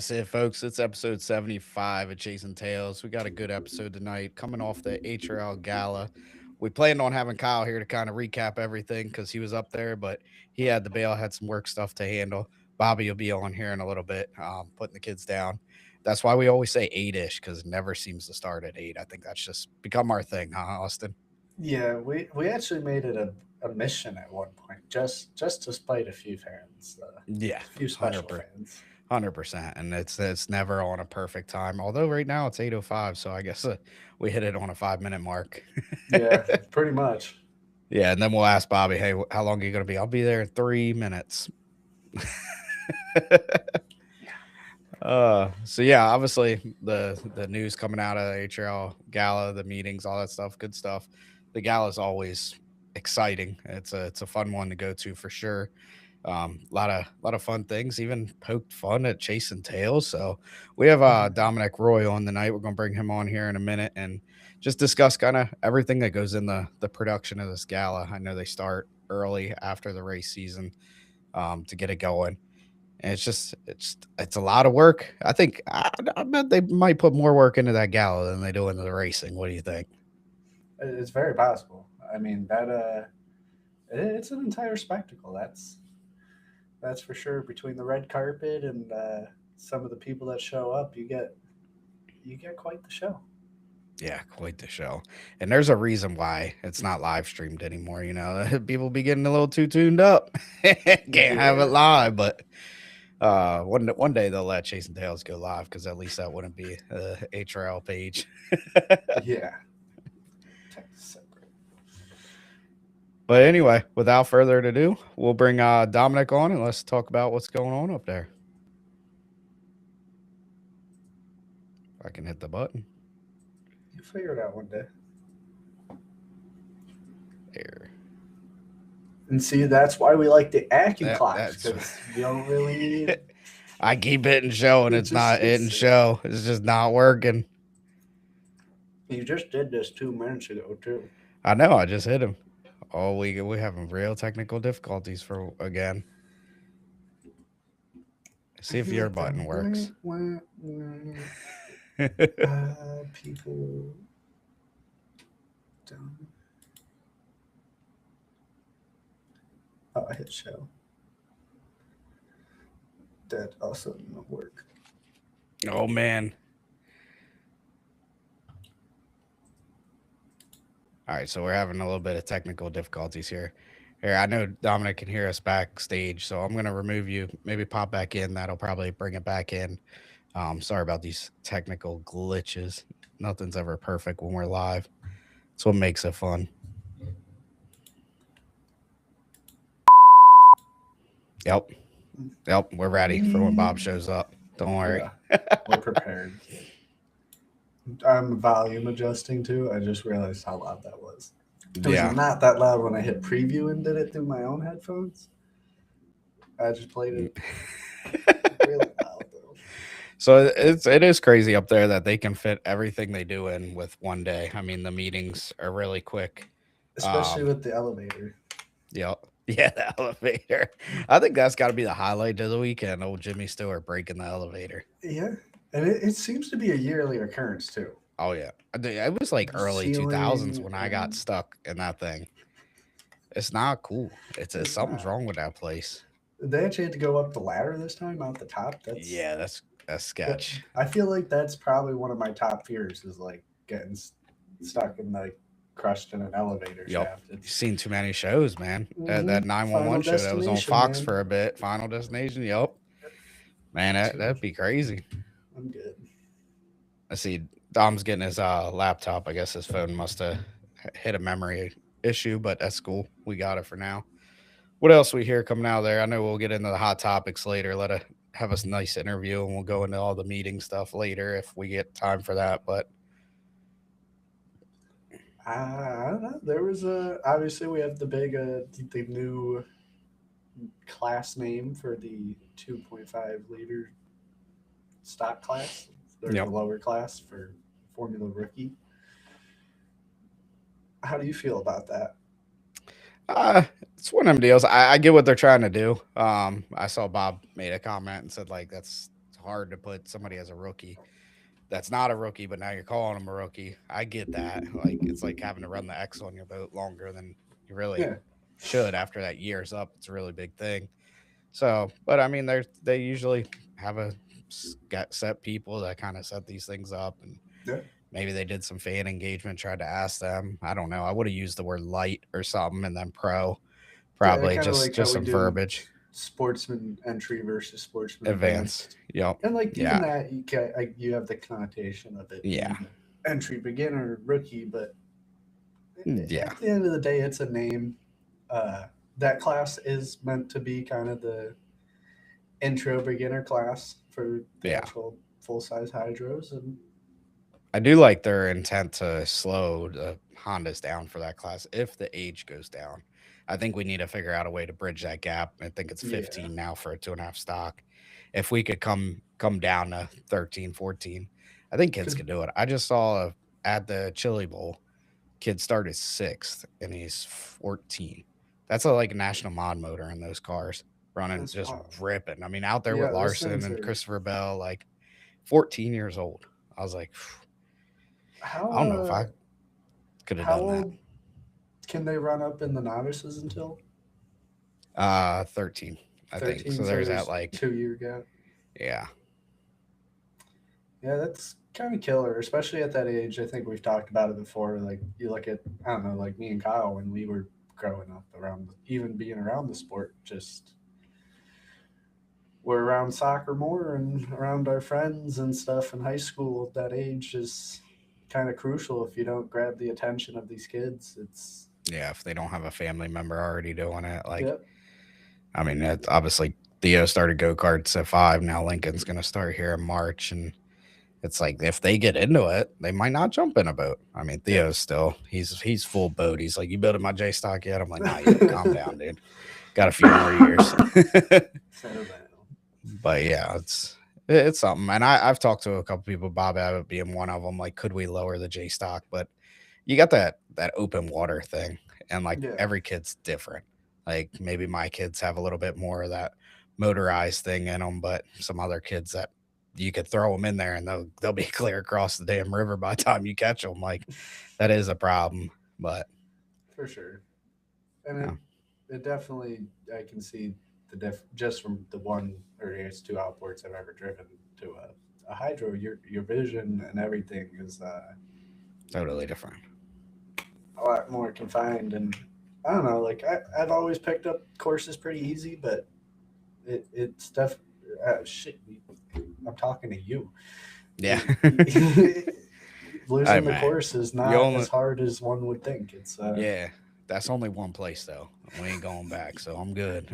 That's it, folks. It's episode 75 of Chasing Tails. We got a good episode tonight coming off the HRL Gala. We planned on having Kyle here to kind of recap everything because he was up there, but he had to bail, had some work stuff to handle. Bobby will be on here in a little bit, putting the kids down. That's why we always say 8-ish because it never seems to start at 8. I think that's just become our thing, huh, Austin? Yeah, we actually made it a mission at one point, just to spite a few fans, Yeah, a few special 100%. fans. 100%, and it's never on a perfect time. Although right now it's 8:05, so I guess we hit it on a 5 minute mark. Yeah, pretty much. Yeah, and then we'll ask Bobby, "Hey, how long are you going to be?" I'll be there in 3 minutes. So yeah, obviously the news coming out of the HRL gala, the meetings, all that stuff, good stuff. The gala is always exciting. It's a fun one to go to for sure. A lot of fun things, even poked fun at chasing tails. So we have Mhm. Dominic Roy on the night. We're gonna bring him on here in a minute and just discuss kind of everything that goes in the production of this gala. I know they start early after the race season to get it going. And it's a lot of work. I bet they might put more work into that gala than they do into the racing. What do you think? It's very possible. I mean that it's an entire spectacle. That's for sure. Between the red carpet and some of the people that show up, you get quite the show. Yeah, quite the show. And there's a reason why it's not live streamed anymore. You know, people be getting a little too tuned up. Can't have it Yeah, live, but one day they'll let Chasing Tails go live because at least that wouldn't be a HRL page. yeah. Separate. But anyway, without further ado, we'll bring Dominic on and let's talk about what's going on up there. If I can hit the button You figure it out one day. there. And see, that's why we like the Acu clocks That's because you don't really need. I keep hitting show and It it's just not hitting sits there. show. It's just not working. You just did this 2 minutes ago too. I know. I just hit him. Oh, we having real technical difficulties for again. I See if your hit the button works. people down. Oh, I hit show. That also didn't work. Oh man. All right, so we're having a little bit of technical difficulties here. Here, I know Dominic can hear us backstage, so I'm gonna remove you. Maybe pop back in. That'll probably bring it back in. Sorry about these technical glitches. Nothing's ever perfect when we're live. That's what makes it fun. Yep, yep. We're ready for when Bob shows up. Don't worry. Yeah, we're prepared. I'm volume adjusting too. I just realized how loud that was. It was Yeah. not that loud when I hit preview and did it through my own headphones. I just played it really loud though. So it is crazy up there that they can fit everything they do in with one day. I mean, the meetings are really quick. Especially Um, with the elevator. yep. Yeah, the elevator. I think that's got to be the highlight of the weekend. Old Jimmy Stewart breaking the elevator. Yeah. And it seems to be a yearly occurrence too. Oh yeah, it was like The early 2000s ceiling when I got and stuck in that thing. It's not cool. It's it's something's not. wrong with that place. They actually had to go up the ladder this time, out the top. Yeah, that's That, sketch. I feel like that's probably one of my top fears is like getting stuck in like crushed in an elevator Yep. shaft. You've It's seen too many shows, man. That Final 911 show that was on Destination, Fox man. for a bit. Final Destination. Yep. Man, Too. that'd be crazy. I'm good. I see Dom's getting his laptop. I guess his phone must have hit a memory issue, but that's cool. We got it for now. What else we hear coming out of there? I know we'll get into the hot topics later. Have us a nice interview, and we'll go into all the meeting stuff later if we get time for that. But I don't know. There was a obviously we have the big the new class name for the 2.5 liter stock class. They're the yep. lower class for Formula Rookie. How do you feel about that? It's one of them deals. I get what they're trying to do. I saw Bob made a comment and said like that's hard to put somebody as a rookie that's not a rookie, but now you're calling them a rookie. I get that. Like it's like having to run the X on your boat longer than you really Yeah. should after that year's up. It's a really big thing. So, but I mean, they usually have got set people that kind of set these things up, and Yeah. maybe they did some fan engagement, tried to ask them. I don't know. I would have used the word light or something, and then pro, Yeah, probably kind of like how just we some do verbiage. sportsman entry versus sportsman Advanced. advanced. Yep. And like even Yeah. that, you have the connotation of it Yeah. being entry, beginner, rookie, but Yeah. at the end of the day, it's a name. Uh, that class is meant to be kind of the intro beginner class for the Yeah. actual full size hydros, and I do like their intent to slow the Hondas down for that class if the age goes down. I think we need to figure out a way to bridge that gap. I think it's yeah, 15 now for a 2.5 stock. If we could come down to 13, 14, I think kids because could do it. I just saw at the Chili Bowl, kid started sixth and he's 14. That's a like national mod motor in those cars running, that's just wild. ripping. I mean, out there with Yeah, those Larson things and are Christopher Bell, like 14 years old. I was like, how I don't know if I could have how done that. old can they run up in the novices until 13, I think. 13? So So there's that there's like, 2 year gap. yeah, Yeah, that's kind of killer, especially at that age. I think we've talked about it before. Like you look at, I don't know, like me and Kyle when we were growing up around, even being around the sport, just we're around soccer more and around our friends and stuff in high school. That age is kind of crucial. If you don't grab the attention of these kids, it's yeah. If they don't have a family member already doing it, like, yep, I mean, that's obviously Theo started go karts at 5. Now Lincoln's gonna start here in March, and it's like if they get into it, they might not jump in a boat. I mean, yep. Theo's still he's full boat. He's like, you building my J stock yet? I'm like, not yet. Calm down, dude. Got a few more years. Settle down. But yeah, it's something. And I've talked to a couple people, Bob Abbott being one of them. Like, could we lower the J stock? But you got that open water thing, and like Yeah. every kid's different. Like maybe my kids have a little bit more of that motorized thing in them, but some other kids that you could throw them in there and they'll be clear across the damn river by the time you catch them. Like that is a problem. But For sure. And yeah, it definitely, I can see the just from the one or I guess two outboards I've ever driven to a hydro, your vision and everything is totally different. a lot more confined. And I don't know, like I've always picked up courses pretty easy, but it's def shit. I'm talking to you. Yeah. Hey Losing the man, course is you not only as hard as one would think. It's yeah. That's only one place though. We ain't going back, so I'm good.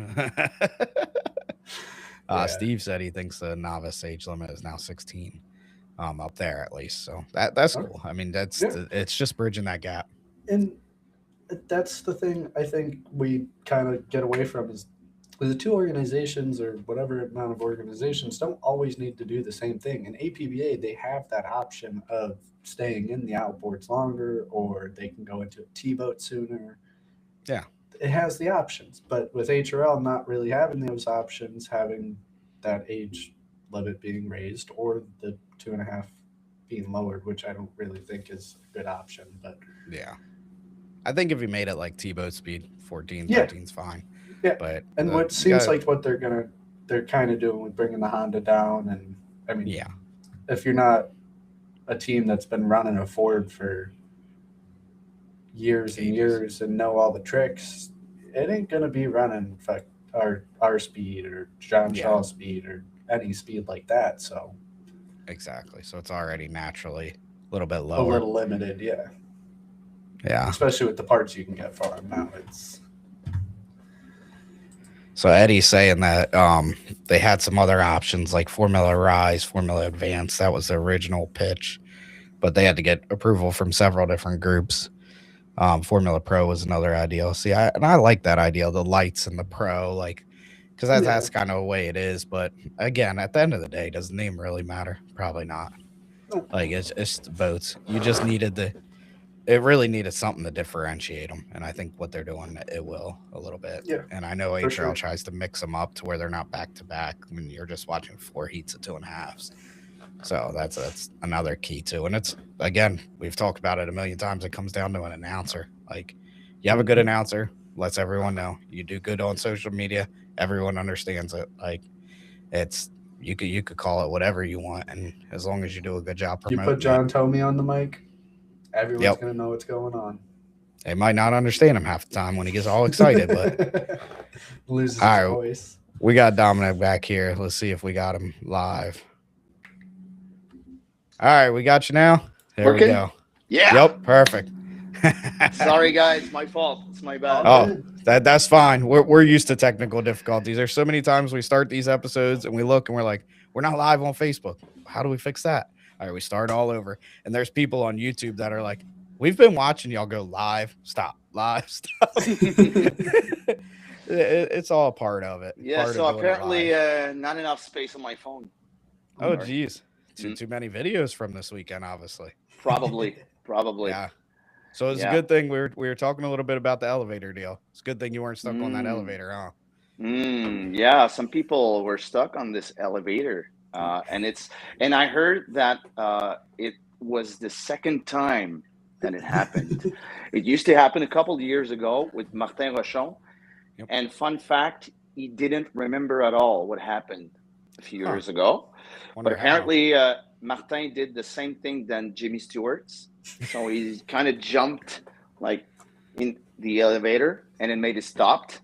yeah, Steve said he thinks the novice age limit is now 16, up there at least. So that's okay. cool. I mean, Yeah, it's just bridging that gap. and that's the thing I think we kind of get away from is the two organizations or whatever amount of organizations don't always need to do the same thing. In APBA, they have that option of staying in the outboards longer or they can go into a T boat sooner. Yeah, It has the options, but with HRL not really having those options, having that age limit being raised or the 2.5 being lowered, which I don't really think is a good option. But yeah. I think if you made it like T-boat speed, 14, yeah, 13 is fine. yeah. But And what you seems got like what they're kind of doing with bringing the Honda down. And I mean, yeah, if you're not a team that's been running a Ford for years and ages. years and know all the tricks, it ain't gonna be running our speed or John Yeah, Shaw speed or any speed like that. So exactly. So it's already naturally a little bit a lower. little limited, yeah. Yeah. Especially with the parts you can get for them now. It's So Eddie's saying that they had some other options like Formula Rise, Formula Advance. That was the original pitch, but they had to get approval from several different groups. Formula Pro was another idea. See, I like that idea, the lights and the pro, like because yeah, that's kind of the way it is. But again, at the end of the day, does the name really matter? Probably not. no, Like it's the boats. You just needed the it really needed something to differentiate them, and I think what they're doing it will a little bit. Yeah, And I know for HRL sure. tries to mix them up to where they're not back to back when you're just watching 4 heats of 2.5s. So that's another key too. And it's again, we've talked about it a million times. It comes down to an announcer. Like you have a good announcer, lets everyone know. You do good on social media, everyone understands it. Like it's you could call it whatever you want, and as long as you do a good job You put promoting it. John Tomey on the mic, everyone's Yep. gonna know what's going on. They might not understand him half the time when he gets all excited, but Loses all his right, voice. we got Dominic back here. Let's see if we got him live. All right, we got you now. There we Working? go. Yeah. Yep, perfect. Sorry, guys. My fault. It's my bad. All Oh, good. that's fine. We're used to technical difficulties. There's so many times we start these episodes and we look and we're like, we're not live on Facebook. How do we fix that? All right, we start all over. And there's people on YouTube that are like, we've been watching y'all go live, stop, live, stop. It's all part of it. Yeah, part so of doing it apparently live. not enough space on my phone. Oh, Sorry. geez. Too many videos from this weekend, obviously. Probably. Yeah. So it's a good thing we were talking a little bit about the elevator deal. It's a good thing you weren't stuck on that elevator, huh? Yeah, some people were stuck on this elevator. And I heard that it was the second time that it happened. It used to happen a couple of years ago with Martin Rochon. Yep. And fun fact, he didn't remember at all what happened a few years ago. Wonder But apparently Martin did the same thing than Jimmy Stewart's. So he kind of jumped like in the elevator and it made it stopped.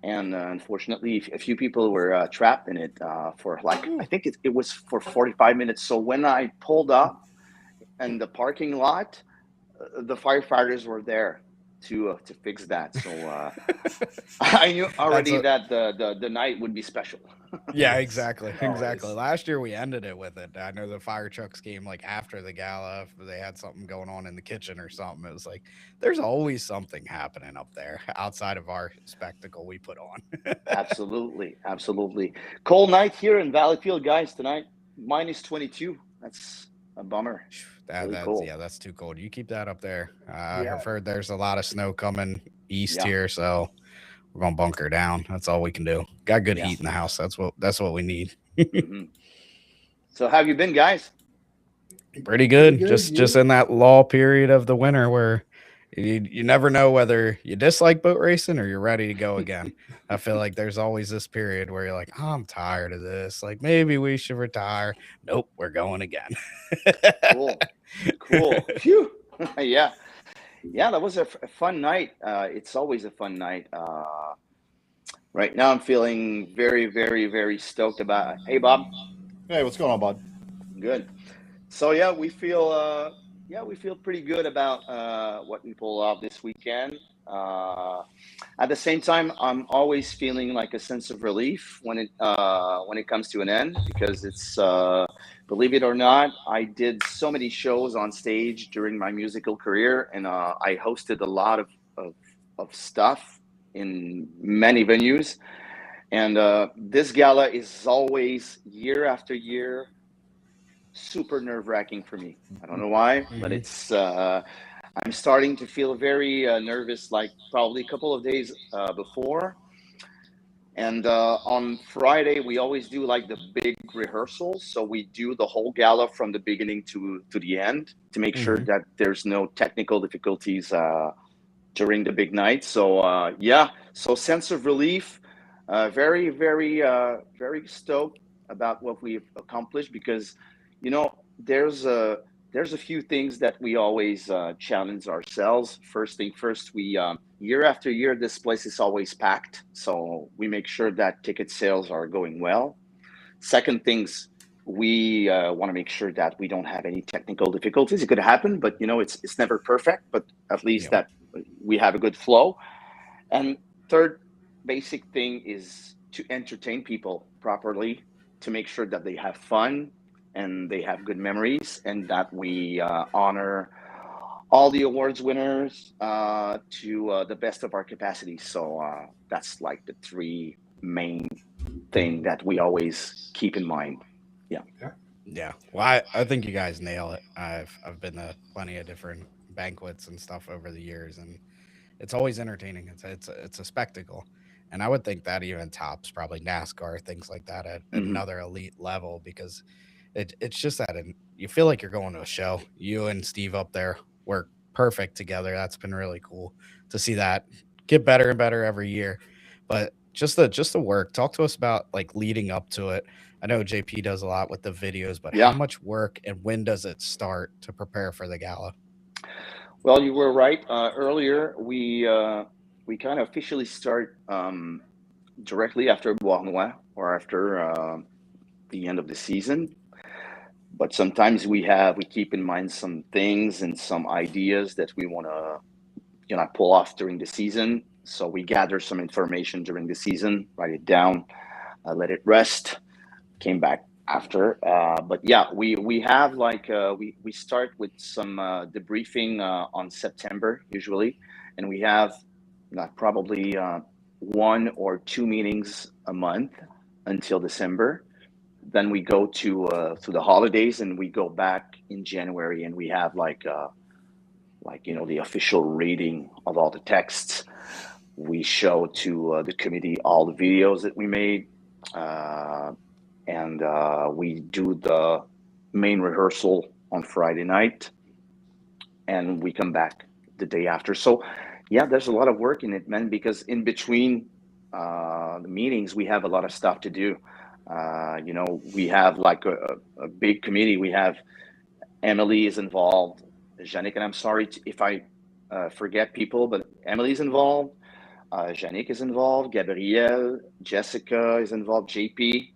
And unfortunately, a few people were trapped in it for like, I think it was for 45 minutes. So when I pulled up in the parking lot, the firefighters were there to fix that. So I knew already that the night would be special. Yeah, exactly. Always. Exactly. Last year we ended it with it. I know the fire trucks came like after the gala, if they had something going on in the kitchen or something. It was like there's always something happening up there outside of our spectacle we put on. Absolutely. Cold night here in Valleyfield, guys, tonight. Minus 22. That's a bummer. That's cool. Yeah, that's too cold. You keep that up there. Yeah. I've heard there's a lot of snow coming east Yeah. here, so we're gonna bunker down. That's all we can do. Got good Yeah. heat in the house. That's what we need. Mhm. So how have you been, guys? Pretty good. Pretty good, Just yeah. in that lull period of the winter where you never know whether you dislike boat racing or you're ready to go again. I feel like there's always this period where you're like, oh, I'm tired of this. Like maybe we should retire. Nope, we're going again. Cool. Phew. Yeah, that was a fun night. It's always a fun night. Right now I'm feeling very, very, very stoked about it. Hey, Bob. Hey, what's going on, bud? Good. So yeah, we feel pretty good about what we pull off this weekend. At the same time, I'm always feeling like a sense of relief when it comes to an end, because it's believe it or not, I did so many shows on stage during my musical career, and I hosted a lot of stuff in many venues. And this gala is always year after year super nerve-wracking for me. I don't know why, but it's I'm starting to feel very nervous, like probably a couple of days before. And on Friday we always do like the big rehearsals, so we do the whole gala from the beginning to the end to make sure that there's no technical difficulties during the big night. So so sense of relief, very, very, very stoked about what we've accomplished, because there's a few things that we always challenge ourselves. First thing first, we year after year this place is always packed, so we make sure that ticket sales are going well. Second things, we want to make sure that we don't have any technical difficulties. It could happen, but it's never perfect, but at least that we have a good flow. And third basic thing is to entertain people properly, to make sure that they have fun and they have good memories, and that we honor all the awards winners to the best of our capacity. So that's like the three main thing that we always keep in mind. Yeah. Well, I think you guys nail it. I've been to plenty of different banquets and stuff over the years, and it's always entertaining. It's a spectacle, and I would think that even tops probably NASCAR, things like that at Hmm. another elite level, because it's just that you feel like you're going to a show. You and Steve up there work perfect together. That's been really cool to see that get better and better every year. But just the work. Talk to us about like leading up to it. I know JP does a lot with the videos, but how Yeah. much work and when does it start to prepare for the gala? Well, you were right. Earlier, we kind of officially start directly after Bois or after the end of the season. But sometimes we keep in mind some things and some ideas that we want to pull off during the season. So we gather some information during the season, write it down, let it rest. Came back after, but yeah, we have like we start with some debriefing on September usually, and we have probably one or two meetings a month until December. Then we go to the holidays, and we go back in January, and we have like the official reading of all the texts. We show to the committee all the videos that we made, uh, and we do the main rehearsal on Friday night, and we come back the day after. So, yeah, there's a lot of work in it, man. Because in between the meetings, we have a lot of stuff to do. We have like a big committee. We have Emily is involved, Yannick, and I'm sorry if I forget people, but Emily's involved. Yannick is involved. Gabrielle, Jessica is involved. JP.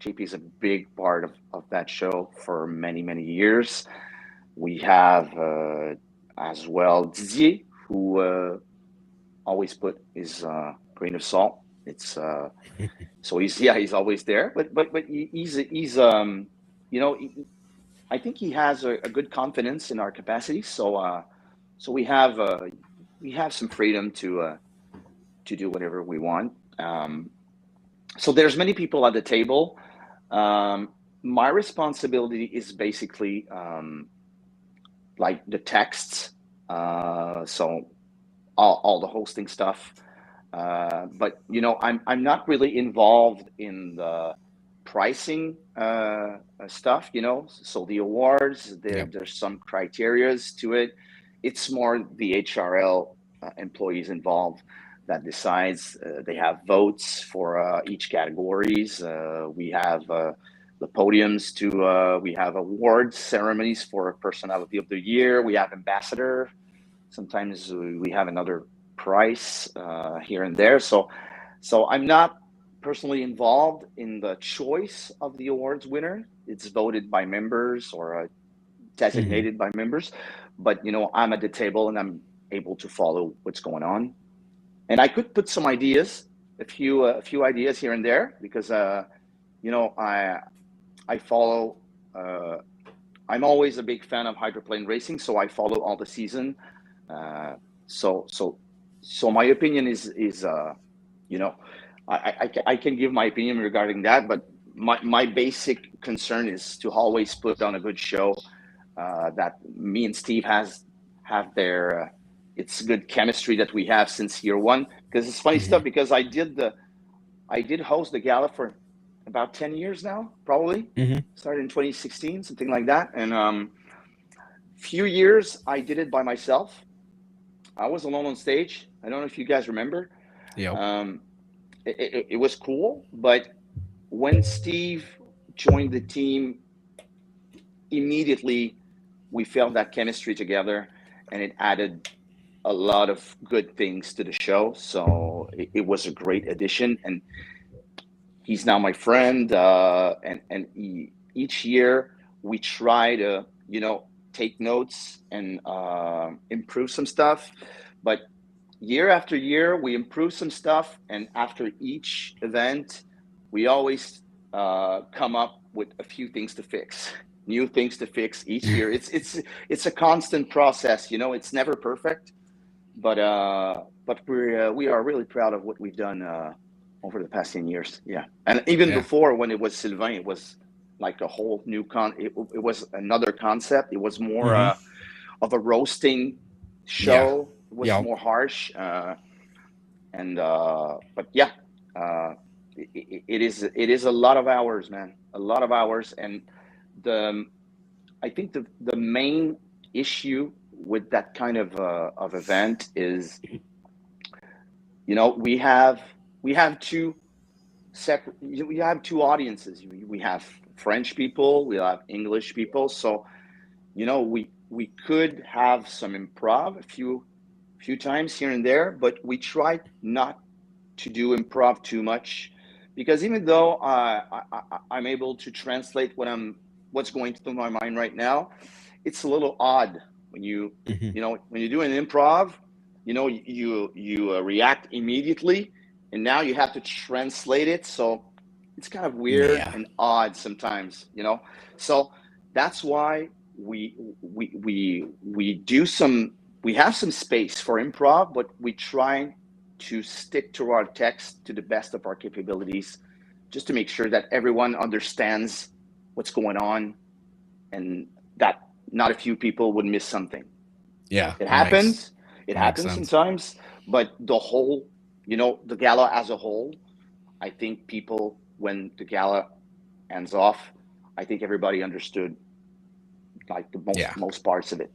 JP is a big part of that show for many, many years. We have as well Didier, who always put his grain of salt. It's so he's always there, but he's you know I think he has a good confidence in our capacity. So we have some freedom to do whatever we want. So there's many people at the table. Um, my responsibility is basically like the texts, so all the hosting stuff. But I'm not really involved in the pricing stuff. So the awards, Yep. there's some criterias to it. It's more the HRL employees involved that decides. They have votes for each categories. We have the podiums to we have awards ceremonies for personality of the year. We have ambassador. Sometimes we have another price here and there. So I'm not personally involved in the choice of the awards winner. It's voted by members or Hmm. designated by members. But I'm at the table and I'm able to follow what's going on. And I could put some ideas, a few ideas here and there, because I follow. Uh, I'm always a big fan of hydroplane racing, so I follow all the season. Uh, so so so my opinion is you know I can give my opinion regarding that, but my basic concern is to always put on a good show. That me and Steve have their it's good chemistry that we have since year one. Because it's funny stuff. Hmm. Because I did host the gala for about 10 years now, probably Hmm. started in 2016, something like that, and few years I did it by myself. I was alone on stage. I don't know if you guys remember. Yep. Um, it was cool, but when Steve joined the team, immediately we felt that chemistry together, and it added a lot of good things to the show. So it was a great addition, and he's now my friend. Each year we try to take notes and improve some stuff, but year after year we improve some stuff, and after each event we always come up with a few things to fix, new things to fix each year. It's a constant process. It's never perfect, but we are really proud of what we've done over the past 10 years. Yeah, and even Yeah. before, when it was Sylvain, it was like a whole new it was another concept. It was more Hmm. of a roasting show. It was Yeah. more harsh. But yeah, it is a lot of hours, man. A lot of hours, and I think the main issue with that kind of event is, we have two separate. We have two audiences. We have French people. We have English people. So, we could have some improv a few times here and there, but we try not to do improv too much, because even though I'm able to translate what's going through my mind right now, it's a little odd when you when you do an improv, you react immediately, and now you have to translate it. So it's kind of weird and odd sometimes, So that's why we have some space for improv, but we try to stick to our text to the best of our capabilities, just to make sure that everyone understands what's going on, and that not a few people would miss something. Yeah, it happens. It makes happens sense. sometimes, but the whole, the gala as a whole, I think people, when the gala ends off, I think everybody understood like the most parts of it.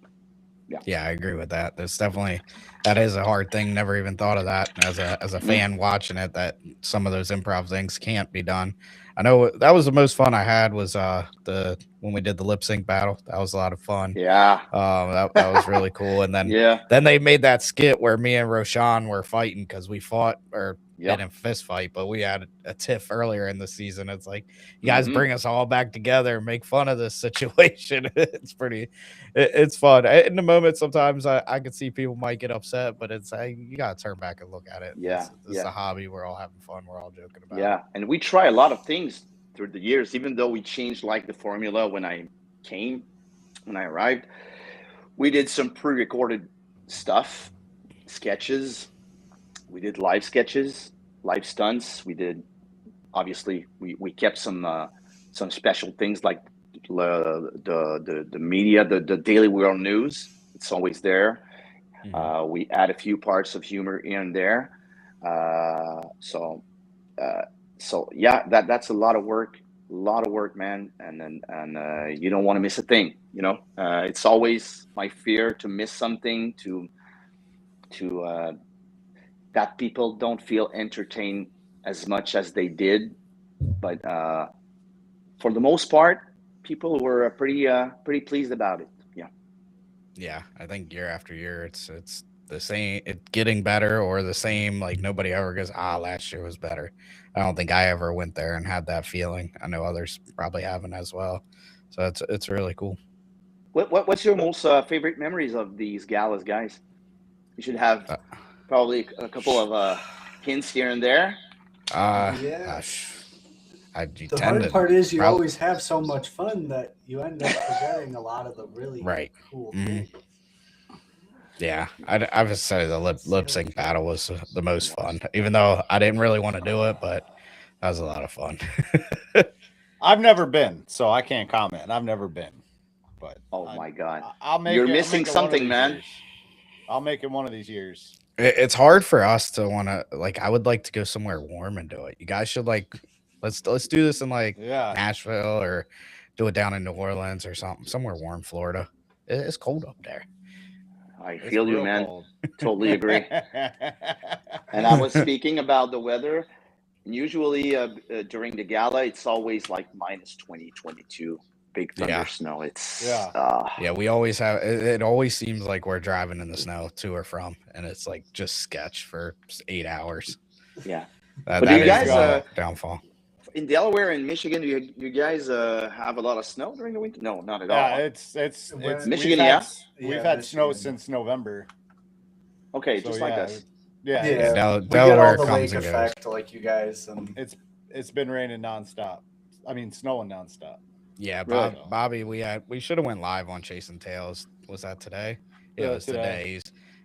Yeah, I agree with that. That is a hard thing. Never even thought of that as a fan watching it, that some of those improv things can't be done. I know that was the most fun I had was when we did the lip sync battle. That was a lot of fun. Yeah. That was really cool. And then then they made that skit where me and Roshan were fighting because we fought or didn't fist fight, but we had a tiff earlier in the season. It's like, you guys bring us all back together and make fun of this situation. It's fun. In the moment, sometimes I could see people might get upset, but you gotta turn back and look at it. Yeah, it's a hobby. We're all having fun. We're all joking about it. And we try a lot of things through the years, even though we changed like the formula when I arrived. We did some pre-recorded stuff, sketches. We did live sketches, live stunts. We did, obviously, we kept some special things like the media, the Daily World News. It's always there. We add a few parts of humor in and there. So yeah, that's a lot of work, man. And you don't want to miss a thing. It's always my fear to miss something, to that people don't feel entertained as much as they did. But for the most part, people were pretty pleased about it. Yeah, I think year after year, it's the same. It's getting better or the same. Like, nobody ever goes, last year was better. I don't think I ever went there and had that feeling. I know others probably haven't as well. So it's really cool. What's your most favorite memories of these galas, guys? You should have probably a couple of hints here and there. The hard part is you always have so much fun that you end up forgetting a lot of the really cool things. Yeah, I've decided the lip sync battle was the most fun, even though I didn't really want to do it, but that was a lot of fun. I've never been, so I can't comment. I've never been, but my God, you're missing something, man. Years. I'll make it one of these years. It's hard for us to want to, like, I would like to go somewhere warm and do it. You guys should let's do this in Nashville, or do it down in New Orleans or somewhere warm, Florida. It's cold up there. I feel you, man. Cold. Totally agree. And I was speaking about the weather. Usually during the gala, it's always like minus 20, 22. Big thunder snow. It's we always have it always seems like we're driving in the snow to or from, and it's like just sketch for 8 hours. But do you guys downfall in Delaware and Michigan? Do you guys have a lot of snow during the winter? No, not at all. It's Michigan. We've had snow since November. Okay, so, just like us. Delaware we get all the comes lake and effect goes. Like you guys, and it's been raining nonstop. I mean, snowing nonstop. Yeah, Bobby, we should have went live on Chasing Tails. Was that today? Yeah, it was today.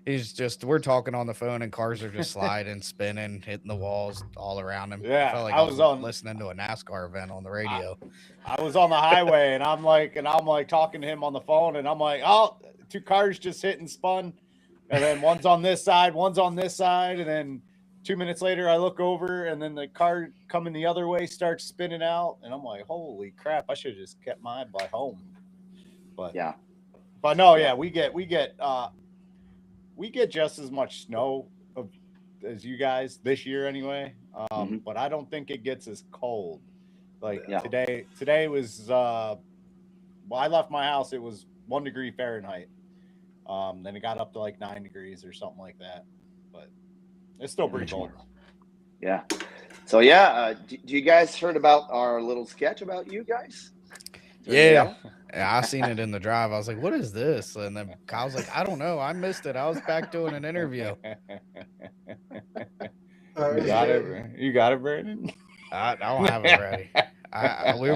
He's just, we're talking on the phone and cars are just sliding, spinning, hitting the walls all around him. Yeah, I felt like I was listening to a NASCAR event on the radio. I was on the highway and I'm like talking to him on the phone and I'm like, two cars just hit and spun, and then one's on this side, one's on this side, and then 2 minutes later I look over, and then the car coming the other way starts spinning out, and I'm like, holy crap! I should have just kept my by home. But Yeah. but no, yeah, we get just as much snow as you guys this year anyway. But I don't think it gets as cold. Like today was I left my house, it was 1 degree Fahrenheit. Then it got up to like 9 degrees or something like that. But it's still pretty cold. Yeah. So yeah, do you guys heard about our little sketch about you guys? Yeah, I seen it in the drive. I was like, "What is this?" And then Kyle's like, "I don't know. I missed it. I was back doing an interview." You got it, Brandon? I don't have it ready.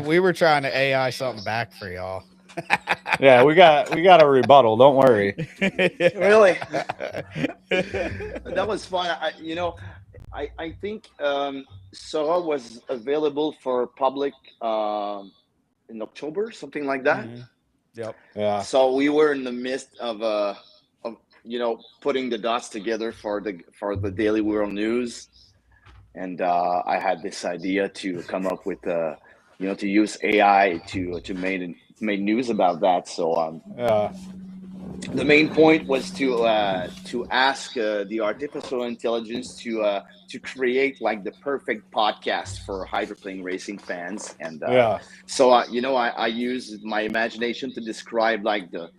We were trying to AI something back for y'all. Yeah, we got a rebuttal. Don't worry. Really? That was fun. I think Sora was available for public in October, something like that. Mhm. Yep. Yeah. So we were in the midst of putting the dots together for the Daily World News, and I had this idea to come up with to use AI to make news about that. So the main point was to ask the artificial intelligence to create like the perfect podcast for hydroplane racing fans, and so I used my imagination to describe like the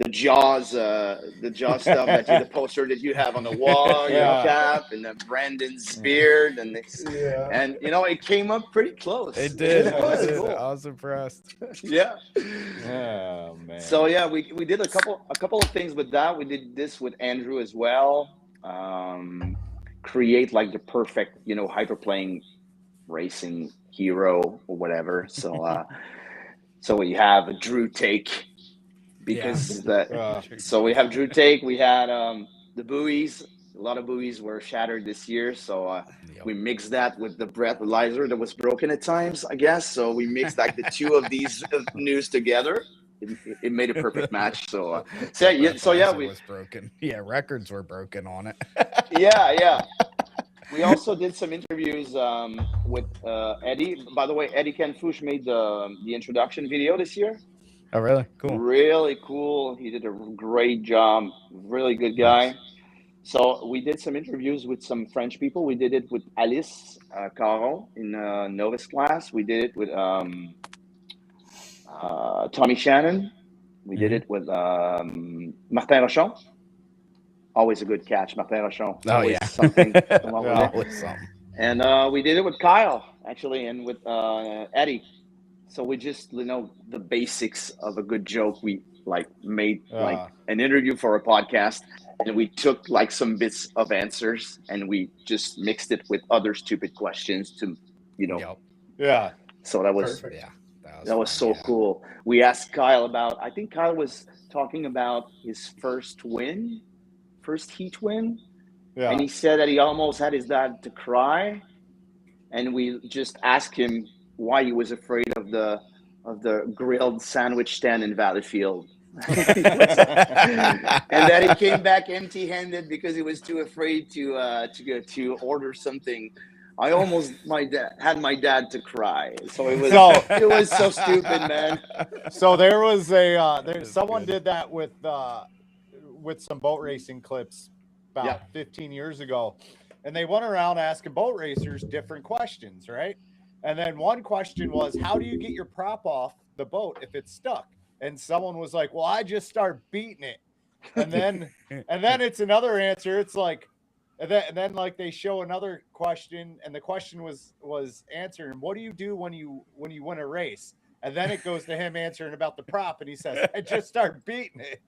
Jaws stuff the poster that you have on the wall, your cap, and then Brandon's beard, and it came up pretty close. It did. It was cool. I was impressed. Yeah. Oh man. So yeah, we did a couple of things with that. We did this with Andrew as well. Create like the perfect hydroplane racing hero or whatever. So so we have a Drew take. Because so we have Drew take. We had the buoys. A lot of buoys were shattered this year, so we mixed that with the breathalyzer that was broken at times, I guess. So we mixed like the two of these news together. It made a perfect match. So we was broken. Yeah, records were broken on it. Yeah. We also did some interviews with Eddie. By the way, Eddie Kenfouche made the introduction video this year. Oh, really? Cool. Really cool. He did a great job. Really good guy. Nice. So we did some interviews with some French people. We did it with Alice Caron in Novice class. We did it with Tommy Shannon. We did it with Martin Rochon. Always a good catch, Martin Rochon. Oh, always yeah. Something. Always something. And we did it with Kyle, actually, and with Eddie. So we just, the basics of a good joke. We made like an interview for a podcast, and we took like some bits of answers and we just mixed it with other stupid questions to, Yep. Yeah. So that was perfect. that was so cool. We asked Kyle I think Kyle was talking about his first heat win. Yeah. And he said that he almost had his dad to cry, and we just asked him why he was afraid of the grilled sandwich stand in Valleyfield. And then he came back empty-handed because he was too afraid to order something. I almost had my dad to cry. So it was so stupid, man. So there was someone did that with some boat racing clips about 15 years ago, and they went around asking boat racers different questions, right? And then one question was, how do you get your prop off the boat if it's stuck? And someone was like, well, I just start beating it. And then it's another answer. It's like, and then like they show another question, and the question was answering, what do you do when you win a race? And then it goes to him answering about the prop, and he says, I just start beating it.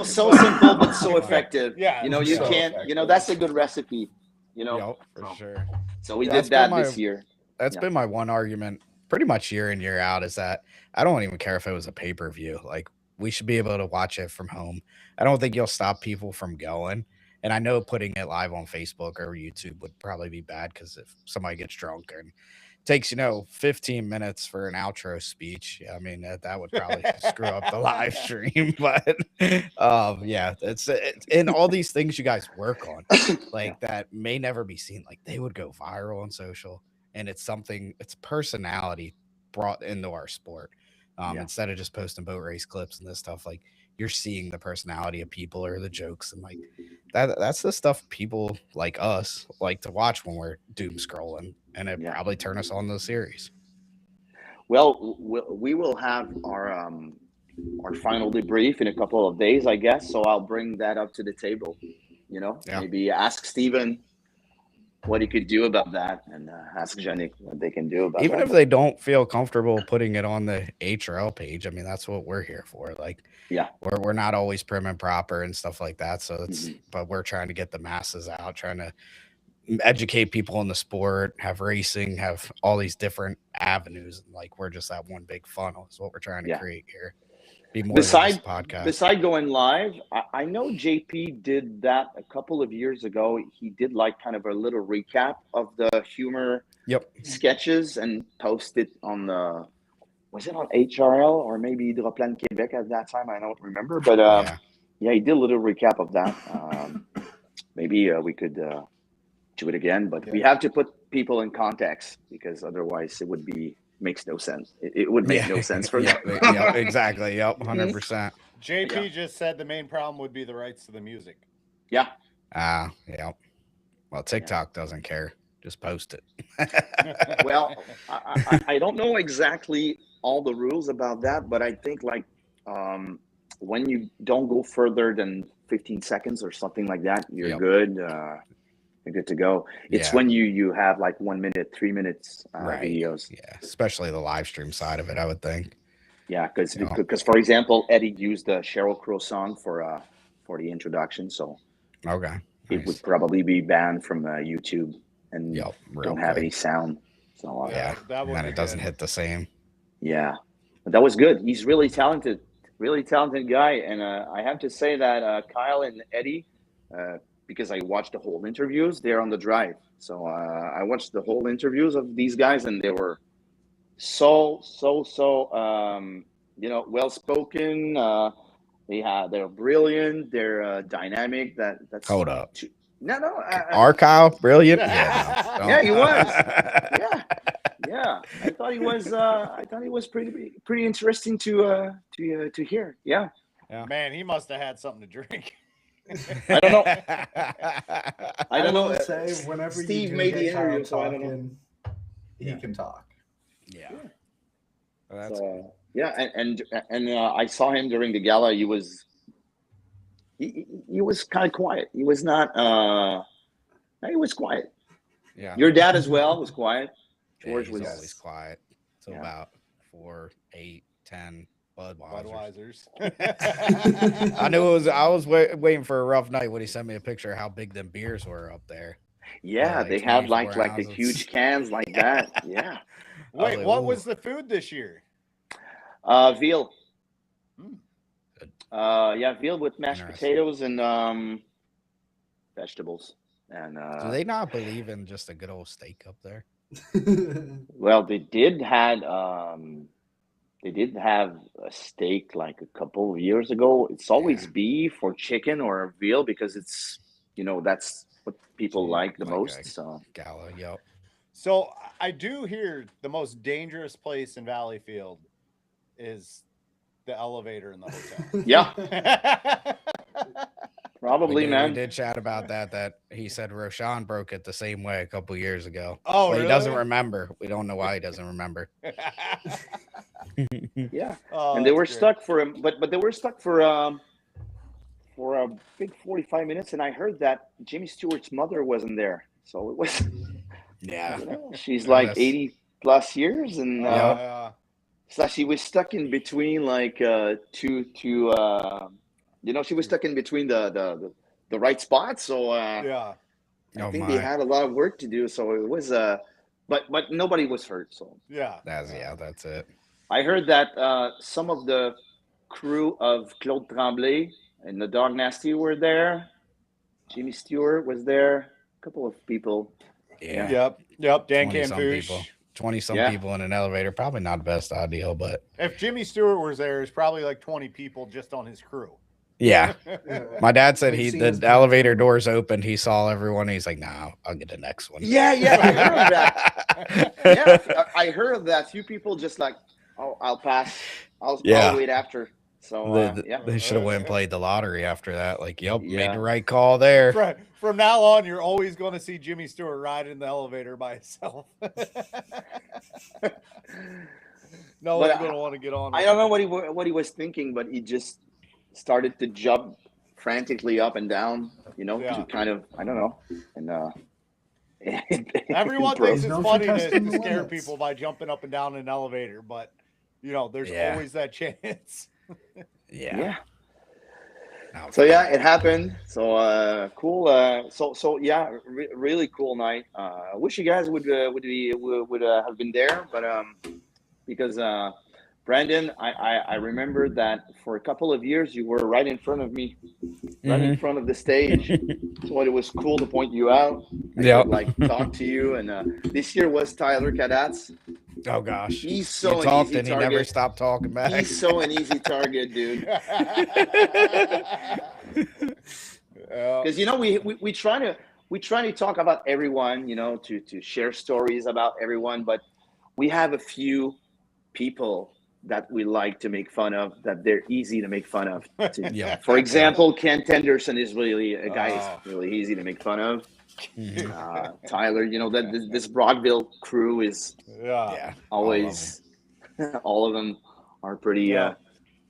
So simple but so effective. Yeah. You can't, that's a good recipe. Yep, for sure. So we did that this year. That's been my one argument pretty much year in, year out, is that I don't even care if it was a pay-per-view. Like, we should be able to watch it from home. I don't think you'll stop people from going. And I know putting it live on Facebook or YouTube would probably be bad, because if somebody gets drunk and takes 15 minutes for an outro speech. I mean that would probably screw up the live stream, but yeah, it's and all these things you guys work on like that may never be seen, like they would go viral on social, and it's personality brought into our sport. Instead of just posting boat race clips and this stuff, like you're seeing the personality of people or the jokes, and like that's the stuff people like us like to watch when we're doom scrolling, and it probably turn us on to the series. Well, we will have our final debrief in a couple of days, I guess. So I'll bring that up to the table. Maybe ask Steven what he could do about that, and ask Yannick what they can do about Even that. if they don't feel comfortable putting it on the HRL page, I mean, that's what we're here for. Like, we're not always prim and proper and stuff like that. So it's, but we're trying to get the masses out, trying to educate people in the sport, have racing, have all these different avenues. Like, we're just that one big funnel is what we're trying to create here. Be more besides podcast. Besides going live, I know JP did that a couple of years ago. He did like kind of a little recap of the humor sketches and posted on was it on HRL or maybe Hydroplan Québec at that time? I don't remember, but he did a little recap of that. Maybe we could do it again, but we have to put people in context, because otherwise it would makes no sense. It would make no sense for them. Yeah, exactly. Yep, 100%. JP just said the main problem would be the rights to the music. Yeah. Yeah. Well, TikTok doesn't care. Just post it. Well, I don't know exactly all the rules about that, but I think when you don't go further than 15 seconds or something like that, you're good. You're good to go. It's when you have like 1 minute, 3 minutes videos. Yeah, especially the live stream side of it, I would think. Yeah, because for example, Eddie used the Sheryl Crow song for the introduction, so it would probably be banned from YouTube and don't have any sound. So and it doesn't hit the same. Yeah, but that was good. He's really talented guy, and I have to say that Kyle and Eddie. Because I watched the whole interviews, they're on the drive. So I watched the whole interviews of these guys, and they were so well-spoken. They're brilliant. They're dynamic. That's hold up. No. Our Kyle, brilliant. Yeah, he was. Yeah. I thought he was pretty interesting to hear. Yeah. Man, he must have had something to drink. I don't know. I don't know. Say whenever Steve made the interview, so I don't know. He can talk. Yeah. Well, and I saw him during the gala. He was kind of quiet. He was not. He was quiet. Yeah. Your dad as well was quiet. George was always quiet. So about 4, 8, 10. Budweisers. I knew it was. I was waiting for a rough night when he sent me a picture of how big them beers were up there. Yeah, they had like the huge cans like that. Yeah. Wait, what was the food this year? Veal. Veal with mashed potatoes and vegetables. And do they not believe in just a good old steak up there? Well, they did have a steak like a couple of years ago. It's always beef or chicken or veal because it's, that's what people like the most. So gala, So I do hear the most dangerous place in Valleyfield is the elevator in the hotel. Yeah. Probably, man. We did chat about that he said Roshan broke it the same way a couple years ago. Oh, really? He doesn't remember. We don't know why he doesn't remember. Yeah. And they were stuck for him, but they were stuck for a big 45 minutes, and I heard that Jimmy Stewart's mother wasn't there. So it was she's like 80 plus years, and so she was stuck in between like two she was stuck in between the right spots. So I think they had a lot of work to do. So it was but nobody was hurt. So that's it. I heard that some of the crew of Claude Tremblay and the Dog Nasty were there. Jimmy Stewart was there. A couple of people. Yeah. Yep. Dan Camfouche. 20 some Yeah. people in an elevator. Probably not the best idea, but If Jimmy Stewart was there, it's probably like 20 people just on his crew. yeah. My dad said We've seen the his elevator bathroom. doors opened. He saw everyone. He's like, "Nah, I'll get the next one." Yeah, I heard of that. Yeah, I heard of that. Few people just like, oh, I'll pass. I'll wait after. So yeah, They should have went and played the lottery after that. Like, yep, made Yeah. the right call there. From now on, you're always going to see Jimmy Stewart ride in the elevator by himself. No one's going to want to get on. I don't know what he was thinking, but he just started to jump frantically up and down. To kind of, I don't know, and everyone broke. thinks it's No funny contesting to scare limits. people by jumping up and down an elevator, but there's Yeah. always that chance. Yeah. No, So yeah, it happened. So cool. So yeah, really cool night. I wish you guys would have been there, but because Brandon, I remember that for a couple of years you were right in front of me, right in front of the stage. So it was cool to point you out. Yeah. Like talk to you. And this year was Tyler Kadatz. Oh gosh. He's so He an talked easy and he target. never stopped talking back. He's so an easy target, dude. Because we try to talk about everyone, to share stories about everyone, but we have a few people that we like to make fun of, that they're easy to make fun of. Yeah. For example, Ken Henderson is really a guy is really easy to make fun of. Tyler, that this Broadville crew is Yeah. always all of them are pretty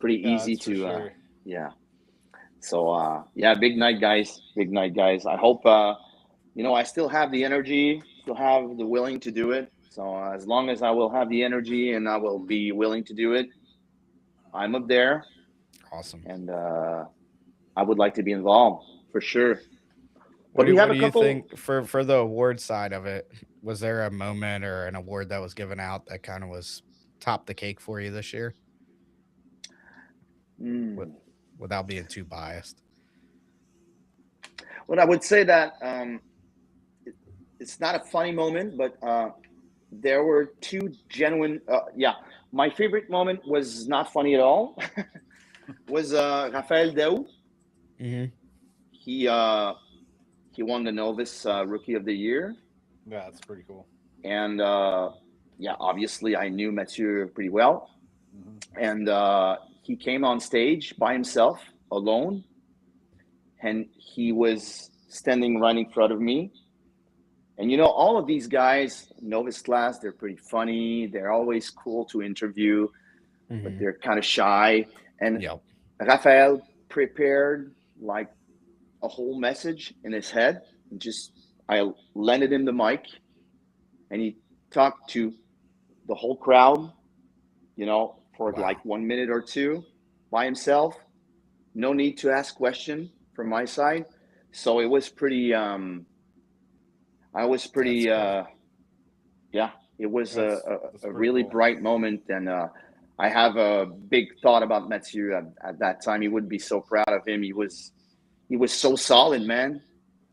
easy to sure. yeah. So big night guys. I hope I still have the energy, still have the willing to do it. So as long as I will have the energy and I will be willing to do it, I'm up there. Awesome. And I would like to be involved for sure. What But we have a do couple. you think for the award side of it? Was there a moment or an award that was given out that kind of was top the cake for you this year, without being too biased? Well, I would say that it's not a funny moment, but there were two genuine. My favorite moment was not funny at all. Was Rafael Daou. He won the Novus Rookie of the Year. Yeah, that's pretty cool. And obviously I knew Mathieu pretty well. And he came on stage by himself, alone, and he was standing right in front of me. And all of these guys, Novus class, they're pretty funny. They're always cool to interview, but they're kind of shy. And Rafael prepared like a whole message in his head. I lended him the mic, and he talked to the whole crowd, for like 1 minute or two by himself. No need to ask question from my side. So it was pretty. It was a really cool. bright moment, and I have a big thought about Mathieu at that time. He would be so proud of him. He was so solid, man.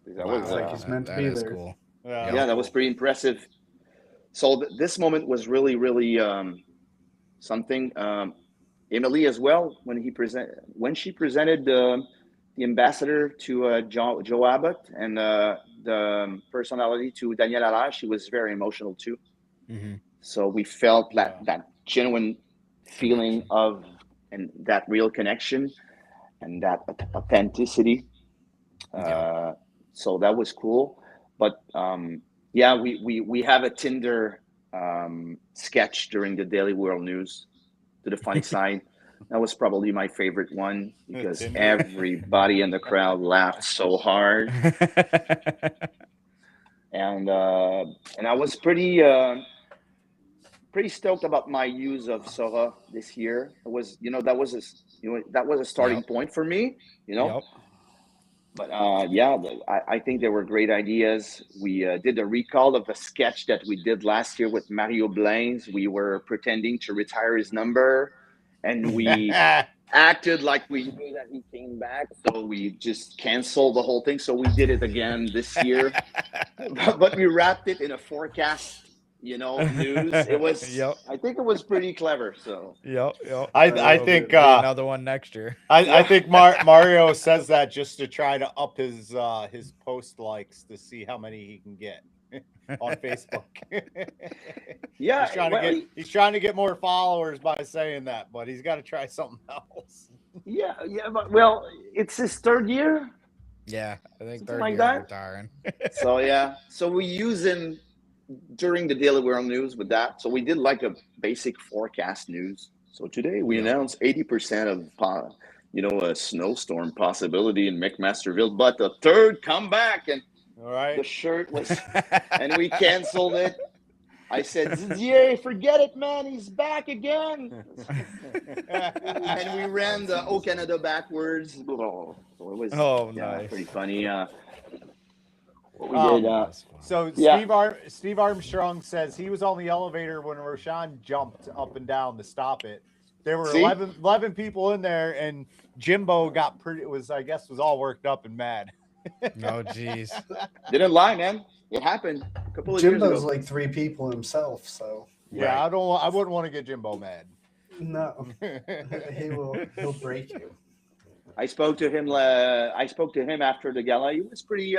That was like he's meant to be there. Cool. Yeah, that was pretty impressive. So this moment was really, really something. Emily as well, when she presented the ambassador to Joe Abbott and the personality to Daniel Allaire, she was very emotional too. So we felt that genuine feeling of, and that real connection and that authenticity. So that was cool. But we have a Tinder sketch during the Daily World News to the funny side. That was probably my favorite one because everybody in the crowd laughed so hard. And I was pretty stoked about my use of Sora this year. It was, that was a starting point for me, But I think there were great ideas. We did a recall of a sketch that we did last year with Mario Blains. We were pretending to retire his number, and we acted like we knew that he came back. So we just canceled the whole thing. So we did it again this year, but we wrapped it in a forecast news. It was. Yep. I think it was pretty clever. So Yep. I It'll think be another one next year. I think Mario says that just to try to up his post likes to see how many he can get on Facebook. yeah, he's trying to get more followers by saying that, but he's got to try something else. yeah. But it's his third year. Yeah, I think Something third like year that. retiring. So yeah, so we use him during the Daily World News with that. So we did like a basic forecast news. So today we announced 80% of a snowstorm possibility in McMasterville, but the third comeback, and All right. the shirt was, and we canceled it. I said, Didier, forget it, man. He's back again. And we ran the "O Canada" backwards. So it was nice. pretty funny. What we did. So Yeah. Steve Armstrong says he was on the elevator when Roshan jumped up and down to stop it. There were See? 11 people in there, and Jimbo was all worked up and mad. No, jeez. Didn't lie, man. It happened a couple of years Jimbo's ago. like 3 people himself, so Yeah, I wouldn't want to get Jimbo mad. no, he'll break you. I spoke to him. I spoke to him after the gala. He was pretty.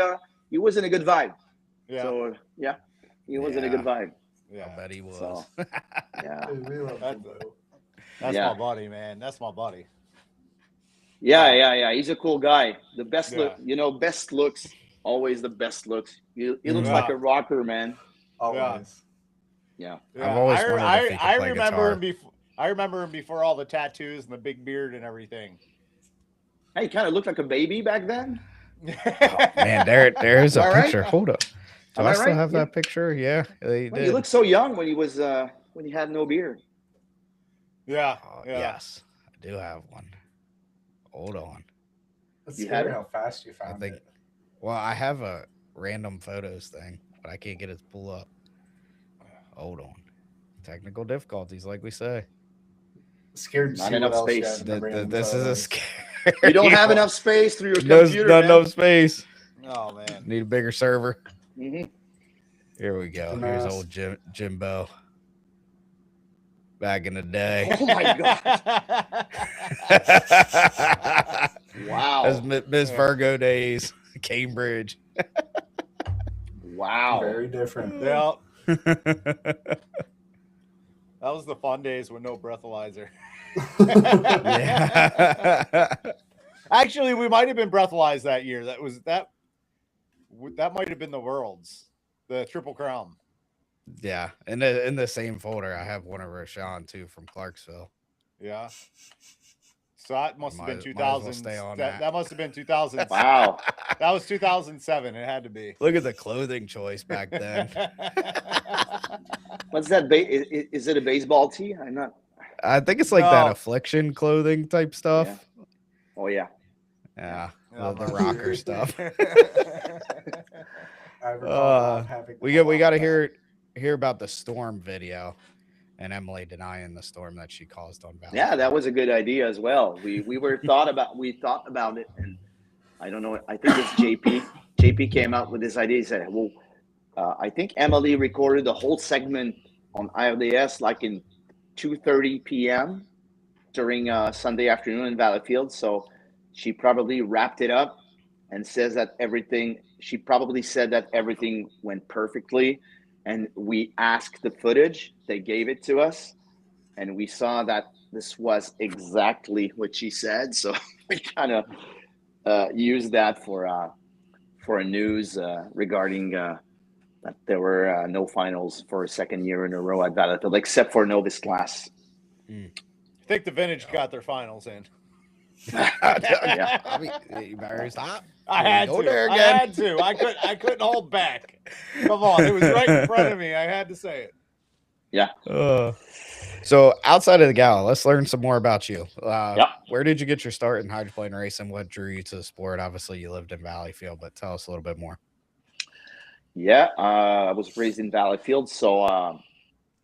He was in a good vibe. Yeah. So he was in a good vibe. Yeah. I bet he was. So, yeah. We love Jimbo. That's Yeah. my buddy, man. That's my buddy. Yeah. He's a cool guy. The best Yeah. look. Best looks. Always the best looks. He looks Yeah. like a rocker, man. Always. Yeah. I've always wondered if he could I play remember him guitar. I remember him before all the tattoos and the big beard and everything. Hey, he kind of looked like a baby back then. Man, there's a Am I right? picture. Hold up. Do Am I I still right? have Yeah. that picture? Yeah, they Well, he did. looked so young when he was when he had no beard. Yeah. Yes, I do have one. Hold on. It's You had scary it? how fast you found think- it. Well, I have a random photos thing, but I can't get it to pull up. Hold on. Technical difficulties, like we say. Scared to Not see enough what else you space. had in the random This is a photos. scary. You don't have enough space through your There's computer. not man. enough space. Oh man. Need a bigger server. Mhm. Here we go. The Here's mask. old Jimbo. Back in the day. Oh my god! Wow! That's Miss Virgo days, Cambridge. Wow! Very different. Yeah. That was the fun days with no breathalyzer. Yeah. Actually, we might have been breathalyzed that year. That might have been the Worlds, the Triple Crown. Yeah. In the same folder, I have one of Rashawn too from Clarksville. Yeah. So that must have been Might as well 2000. stay on that that. must have been 2000. Wow! That was 2007. It had to be. Look at the clothing choice back then. What's that? Is it a baseball tee? I'm not. I think it's like that No. affliction clothing type stuff. Yeah. Oh yeah. Yeah. Yeah, the I'm not rocker sure. stuff. I recall not having We the got to back. hear about the storm video and Emily denying the storm that she caused on Valley. Yeah, that was a good idea as well. We thought about it, and I don't know. I think it's JP. JP came out with this idea. He said, "Well, I think Emily recorded the whole segment on IRDS like in 2:30 p.m. during Sunday afternoon in Valleyfield. So she probably wrapped it up and says that everything. She probably said that everything went perfectly." And we asked the footage. They gave it to us, and we saw that this was exactly what she said. So we kind of used that for a news regarding that there were no finals for a second year in a row at Valleyfield, except for Novice class. I think the Vintage got their finals in. Yeah. I mean, you better stop. I There you had go to. there I again. had to. I couldn't hold back. Come on, it was right in front of me. I had to say it. So outside of the gala, let's learn some more about you. Yep. Where did you get your start in hydroplane racing? What drew you to the sport? Obviously, you lived in Valleyfield, but tell us a little bit more. Yeah, I was raised in Valleyfield, so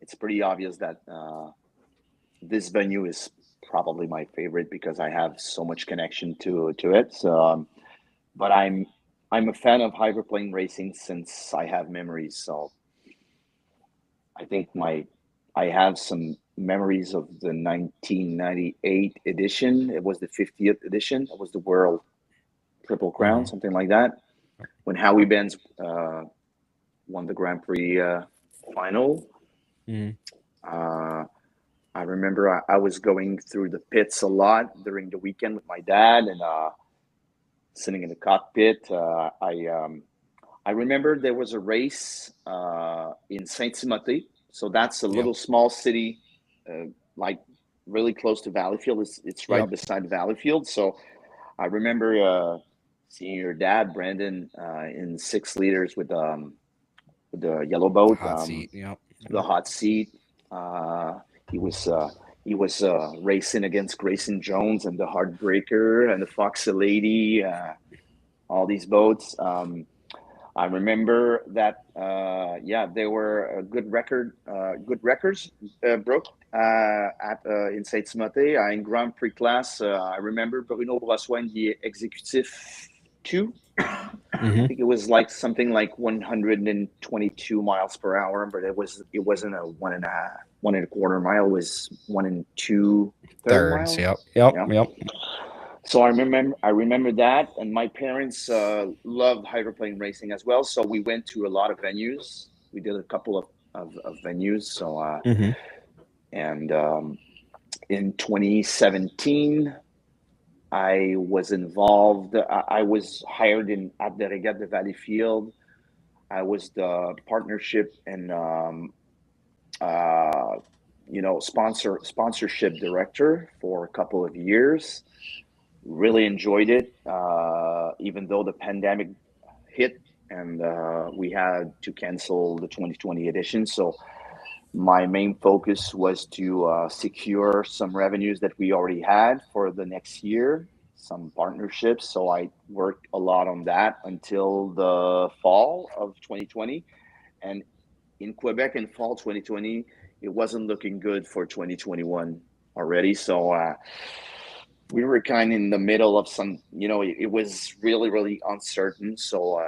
it's pretty obvious that this venue is probably my favorite because I have so much connection to it. So, but I'm a fan of hydroplane racing since I have memories. So I think I have some memories of the 1998 edition. It was the 50th edition. It was the World Triple Crown, something like that, when Howie Benz won the Grand Prix final. I remember I was going through the pits a lot during the weekend with my dad, and sitting in the cockpit. I remember there was a race in Saint-Timothée. So that's a little small city, like really close to Valleyfield. It's right beside Valleyfield. So I remember seeing your dad, Brandon, in 6 liters with the yellow boat, hot seat. The hot seat. He was racing against Grayson Jones and the Heartbreaker and the Foxy Lady, all these boats. I remember that, there were good records broke in Saint-Timothée in Grand Prix class. I remember Bruno Brossois in the Executive 2. I think it was like something like 122 miles per hour, but it wasn't a 1.25 mile. It was 1 2/3 Thirds. miles. Yep. So I remember that, and my parents loved hydroplane racing as well. So we went to a lot of venues. We did a couple of venues. So and in 2017. I was involved. I was hired at the Regatta de Valleyfield. I was the partnership and sponsorship director for a couple of years. Really enjoyed it, even though the pandemic hit and we had to cancel the 2020 edition. So my main focus was to secure some revenues that we already had for the next year, some partnerships. So I worked a lot on that until the fall of 2020. And in Quebec in fall 2020, it wasn't looking good for 2021 already. So we were kind of in the middle of some, it was really, really uncertain. So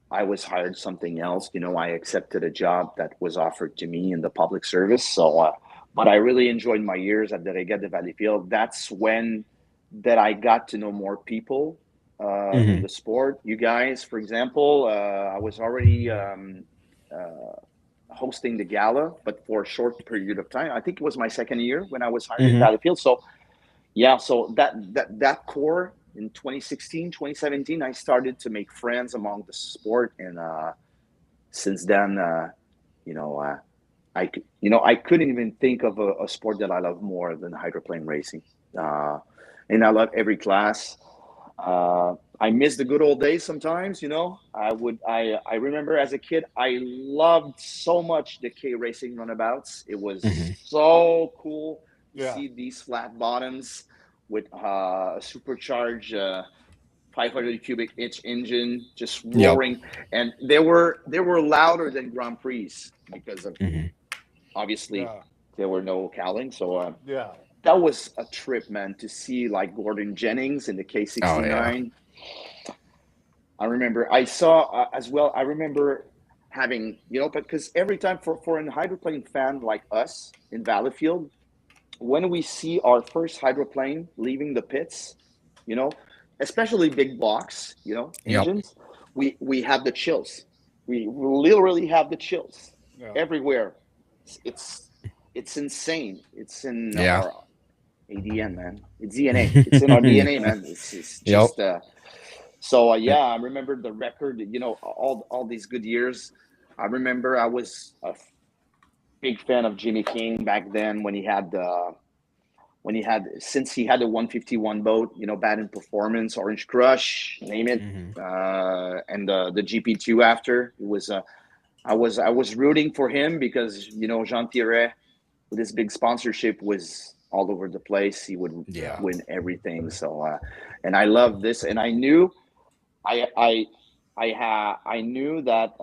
I was hired something else. I accepted a job that was offered to me in the public service. So, but I really enjoyed my years at the Regatta de Valleyfield. That's when I got to know more people in the sport. You guys, for example, I was already hosting the gala, but for a short period of time. I think it was my second year when I was hired at Valleyfield. So, so that core. In 2016, 2017, I started to make friends among the sport, and since then, I couldn't even think of a sport that I love more than hydroplane racing, and I love every class. I miss the good old days sometimes. I remember as a kid, I loved so much the K racing runabouts. It was so cool to see these flat bottoms with a supercharged 500 cubic inch engine just roaring, and they were louder than Grand Prix because of obviously there were no cowling. So that was a trip, man, to see like Gordon Jennings in the K69. I remember I saw as well. I remember having because every time for a hydroplane fan like us in Valleyfield, when we see our first hydroplane leaving the pits, especially big blocks, engines, we have the chills. We literally have the chills everywhere. It's insane. It's in our ADN, man. It's DNA. It's in our DNA, man. It's just so I remember the record. All these good years. I remember I was a big fan of Jimmy King back then when he had the 151 boat, Bad in Performance, Orange Crush, name it, and the GP2 after. It was I was rooting for him because Jean Tirret with his big sponsorship was all over the place. He would win everything. So and I love this, and I knew I knew that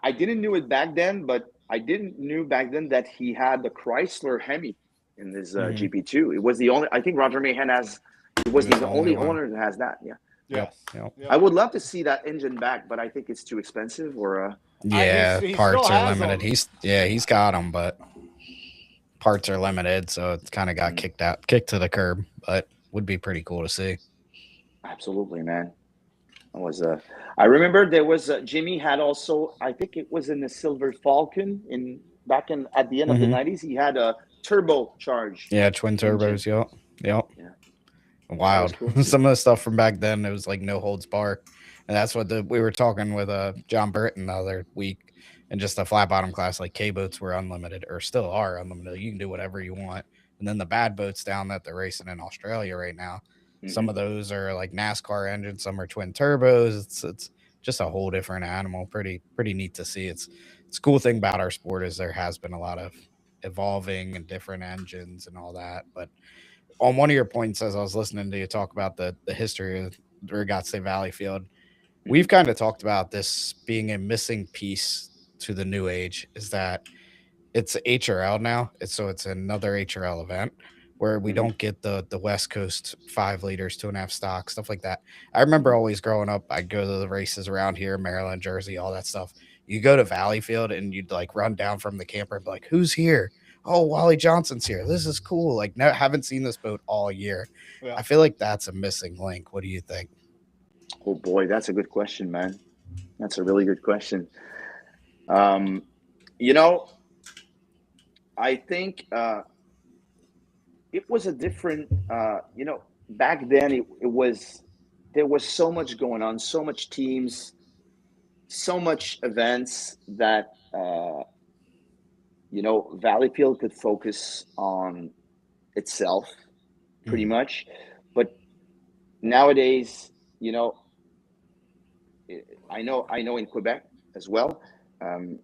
I didn't know it back then, but I didn't knew back then that he had the Chrysler Hemi in his GP2. It was the only. I think Roger Mahan was the only owner that has that. Yeah. Yes. I would love to see that engine back, but I think it's too expensive. Or Yeah, he parts still are has limited. them. He's got them, but parts are limited, so it's kind of got kicked to the curb. But would be pretty cool to see. Absolutely, man. It was I remember there was Jimmy had also. I think it was in the Silver Falcon in back in at the end of the Mhm. '90s. He had a turbocharged Yeah, twin engine. turbos. Yep. Yeah, that was Wild. cool. Some of the stuff from back then, it was like no holds bar, and that's what we were talking with John Burton the other week, and just the flat bottom class like K boats were unlimited or still are unlimited. You can do whatever you want, and then the bad boats down that they're racing in Australia right now, some Hmm. of those are like NASCAR engines, some are twin turbos. It's just a whole different animal. Pretty neat to see. It's a cool thing about our sport is there has been a lot of evolving and different engines and all that, but on one of your points as I was listening to you talk about the history of the Regatta Valley Field, we've Hmm. kind of talked about this being a missing piece to the new age is that it's HRL now. It's another HRL event where we Hmm. don't get the West Coast 5 liters, 2.5 stock, stuff like that. I remember always growing up, I'd go to the races around here, Maryland, Jersey, all that stuff. You go to Valleyfield and you'd like run down from the camper and be like, who's here? Oh, Wally Johnson's here. This is cool. Like, no, haven't seen this boat all year. Yeah. I feel like that's a missing link. What do you think? Oh boy, that's a good question, man. That's a really good question. Um, you know, I think it was a different. Back then it was there was so much going on, so much teams, so much events that Valleyfield could focus on itself pretty Mhm. much. But nowadays, you know, I know in Quebec as well. Um,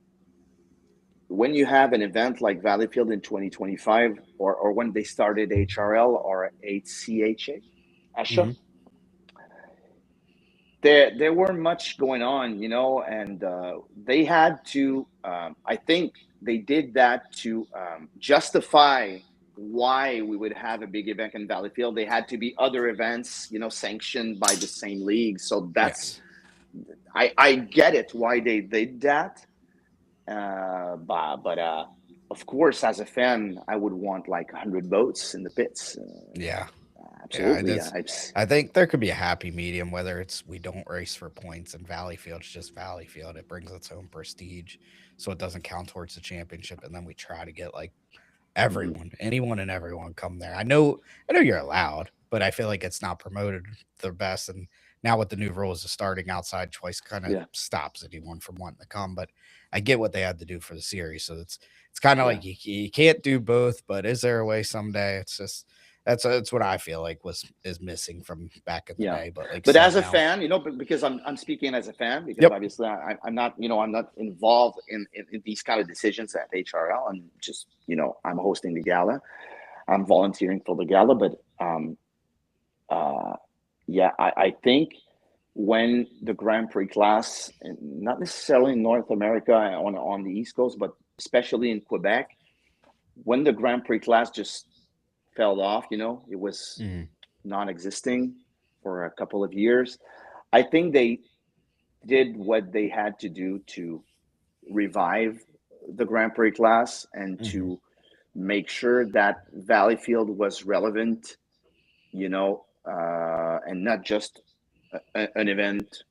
when you have an event like Valleyfield in 2025, or when they started HRL or HCHA, ASHA, Mhm. there weren't much going on, and they had to. I think they did that to justify why we would have a big event in Valleyfield. They had to be other events, sanctioned by the same league. So that's Yes. I get it why they did that. But of course, as a fan, I would want like 100 boats in the pits. Yeah. Yeah, Absolutely, yeah. that's. I think there could be a happy medium, whether it's we don't race for points and Valleyfield's just Valleyfield. It brings its own prestige, so it doesn't count towards the championship. And then we try to get like Mhm. anyone and everyone come there. I know you're allowed, but I feel like it's not promoted the best. And now with the new rules of starting outside choice, kind of Yeah, stops anyone from wanting to come. But I get what they had to do for the series, so it's kind of yeah. like you can't do both. But is there a way someday? It's just that's what I feel like is missing from back in the Yeah, day. But like you but said, as a now, fan, because I'm speaking as a fan, because yep, obviously I'm not, I'm not involved in these kind of decisions at HRL. I'm just, I'm hosting the gala, I'm volunteering for the gala, but uh, yeah, I think when the Grand Prix class, and not necessarily in North America on the East Coast, but especially in Quebec, when the Grand Prix class just fell off, it was mhm, non-existing for a couple of years. I think they did what they had to do to revive the Grand Prix class and mhm, to make sure that Valleyfield was relevant, and not just an event,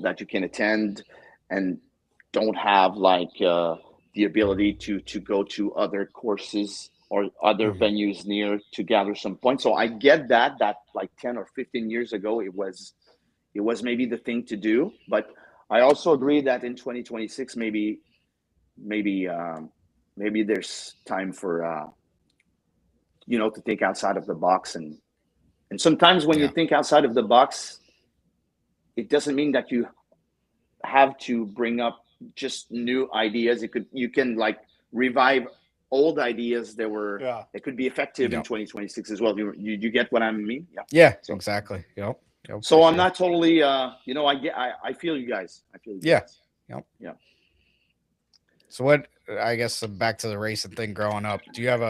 that you can attend and don't have like the ability to go to other courses or other mhm. venues near to gather some points. So I get that like 10 or 15 years ago it was maybe the thing to do, but I also agree that in 2026 maybe there's time for to think outside of the box, and sometimes when you Yeah, think outside of the box, it doesn't mean that you have to bring up just new ideas. You can like revive old ideas Yeah. that could be effective in yep, 2026 as well. You get what I mean? Yeah. yeah, So exactly. Yep, for so I'm sure. not totally I feel you guys. I feel you Yeah, guys. yep. Yeah. So what I guess back to the racing thing growing up, do you have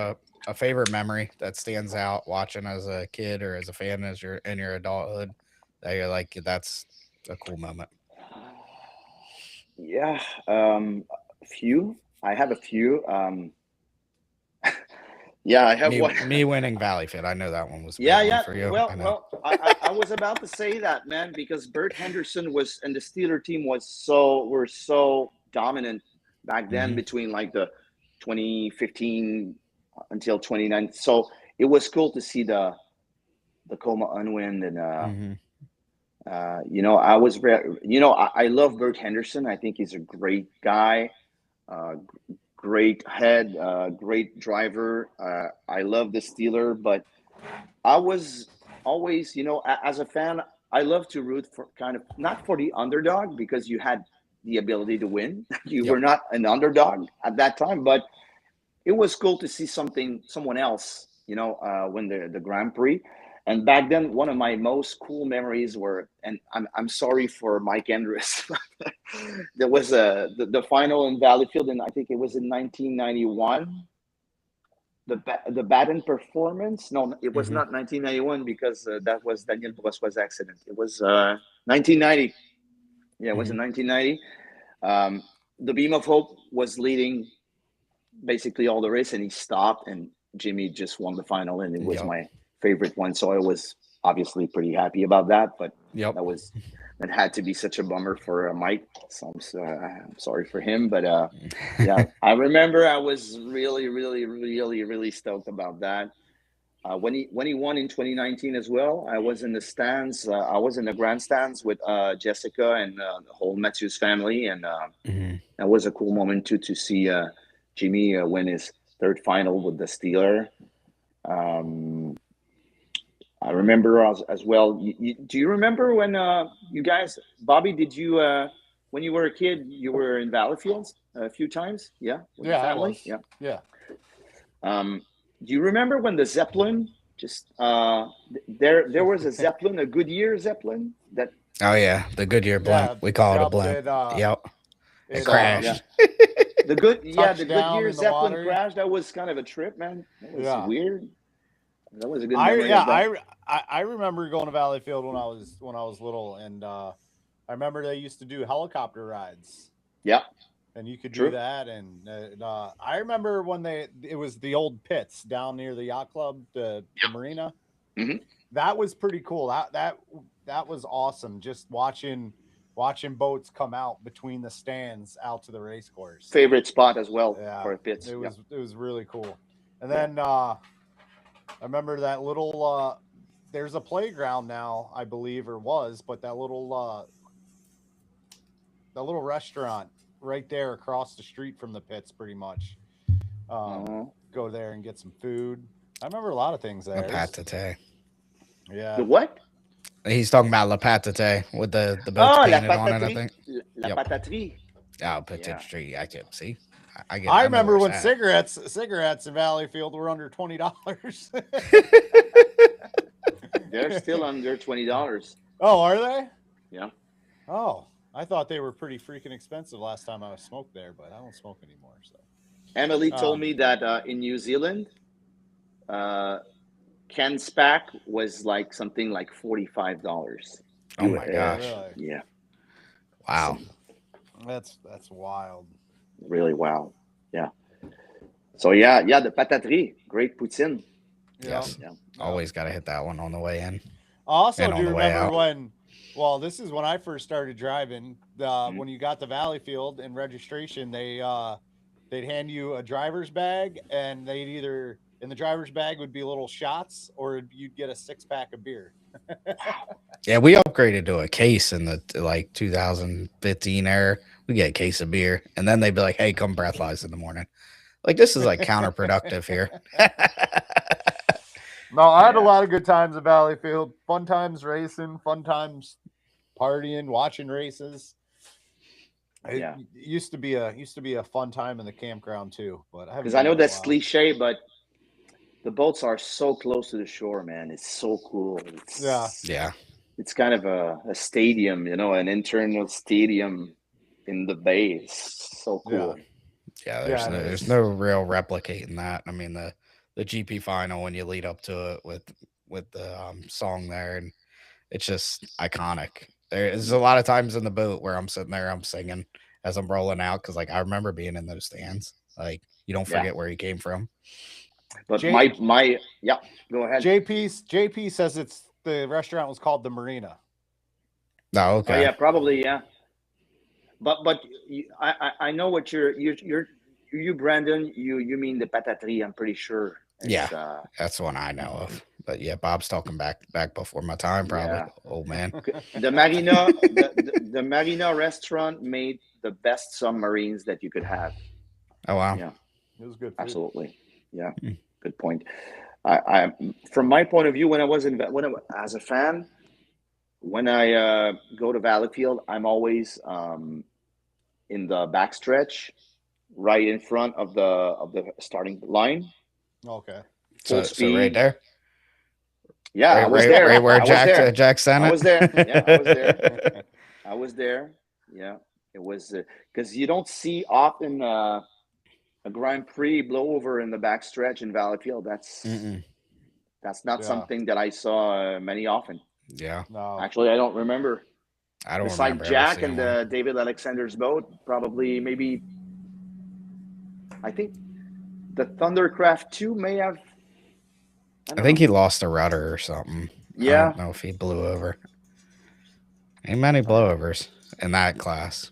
a favorite memory that stands out watching as a kid or as a fan as you're in your adulthood that you're like that's a cool moment? Yeah, a few. I have a few. Yeah, I have Me, one. me winning Valleyfield. I know that one was a big Yeah, one yeah. for you. Well, I know. well, I was about to say that, man, because Bert Henderson was, and the Steeler team were so dominant back then Mhm. between like the 2015 until 29. So it was cool to see the Coma Unwind and Mhm. I love Bert Henderson. I think he's a great guy, uh, great head, great driver. I love the Steeler, but I was always, as a fan, I love to root for kind of not for the underdog because you had the ability to win. You Yep. were not an underdog at that time, but it was cool to see someone else, win the Grand Prix. And back then, one of my most cool memories were, and I'm sorry for Mike Andrews, there was the final in Valleyfield, and I think it was in 1991. The Baden performance. No, it was Mhm. not 1991 because that was Daniel Brossois' accident. It was 1990. Yeah, it was in Mhm. 1990. The Beam of Hope was leading basically all the race, and he stopped, and Jimmy just won the final, and it was Yep. my favorite one. So I was obviously pretty happy about that, but Yep. that had to be such a bummer for Mike. So I'm sorry for him, but yeah, I remember I was really, really, really, really stoked about that. When he won in 2019 as well, I was in the stands. I was in the grandstands with Jessica and the whole Matthews family, and Mhm. that was a cool moment too to see Jimmy win his third final with the Steeler. Um, I remember as well. Do you remember when you guys, Bobby? Did you when you were a kid, you were in Valleyfields a few times? Yeah, with the Yeah, I family. was. Yeah. Yeah. Do you remember when the Zeppelin just there was a Zeppelin, a Goodyear Zeppelin that Oh yeah, the Goodyear blimp. Yeah. We call it a Yep. blimp. Yep. It It yeah crashed. the touched down Goodyear in the Zeppelin water. crash. That was kind of a trip, man. That was Yeah. weird. That was a good I memory yeah of that. I remember going to Valleyfield when I was little, and I remember they used to do helicopter rides, Yeah, and you could do true. that. And I remember when it was the old pits down near the yacht club, the marina. Hmm. That was pretty cool. That was awesome. Just watching boats come out between the stands out to the race course. Favorite spot as well Yeah, for pits. Yeah, it was really cool. And yeah. then I remember that little there's a playground now, I believe, or was, but that little restaurant right there across the street from the pits, pretty much. Uh, Go there and get some food. I remember a lot of things La there. Patate. the Yeah. what? He's talking about La Patate with the boats Oh, la painted on it. I pataterie. think. La Yep. pataterie. Oh, Potato Yeah. Street. I can see. I I know where remember it's when at. cigarettes in Valleyfield were under $20. They're still under $20. Oh, are they? Yeah. Oh, I thought they were pretty freaking expensive last time I smoked there, but I don't smoke anymore. So, Emily told me that in New Zealand, Ken Spack was like something like $45. Oh my gosh! really, Yeah. Wow. that's wild. Really wow. Yeah. So yeah, the pataterie, great poutine. Yes. Yeah. Always got to hit that one on the way in. I also And on do the way remember out. well, this is when I first started driving. When you got to Valleyfield and registration, they'd hand you a driver's bag, and in the driver's bag would be little shots, or you'd get a 6-pack of beer. Yeah, we upgraded to a case in the like 2015 era. We get a case of beer, and then they'd be like, "Hey, come breathalyze in the morning." Like this is like counterproductive here. No, I had a Yeah. lot of good times at Valleyfield. Fun times racing, fun times partying, watching races. Yeah. It used to be a fun time in the campground too. But I haven't Because I been know in a that's while. cliche, but the boats are so close to the shore, man. It's so cool. Yeah. It's kind of a stadium, an internal stadium in the bay. It's so cool. Yeah, Yeah, it there's is. no real replicating that. I mean the GP final when you lead up to it with the song there, and it's just iconic. There's a lot of times in the boat where I'm sitting there, I'm singing as I'm rolling out because like I remember being in those stands. Like you don't Yeah. forget where you came from. But Jay- my yeah, go ahead. JP says the restaurant was called the Marina. No, Oh okay. yeah, probably yeah. But I know what you Brandon, you mean the Pataterie, I'm pretty sure. Yeah. That's the one I know of. But yeah, Bob's talking back before my time, probably. Yeah. Old man. The Marina the Marina restaurant made the best submarines that you could have. Oh wow. Yeah. It was good. Food. Absolutely. Yeah. Hmm. Good point. I from my point of view, as a fan, when I go to Valleyfield, I'm always in the backstretch, right in front of the starting line. Okay. Full So speed. right there. Yeah, right, I was right, there. Right where I was there. Jack sent it. I was there. Yeah, I was there. I was there. Yeah, it was because you don't see often a Grand Prix blowover in the backstretch in Valleyfield. That's not something that I saw many often. Yeah. No. Actually, I don't remember. I don't Besides remember Jack ever and seeing one. David Alexander's boat, probably maybe. I think the Thundercraft 2 may have. I think he lost a rudder or something. I Yeah. don't know if he blew over. Ain't many blowovers in that class.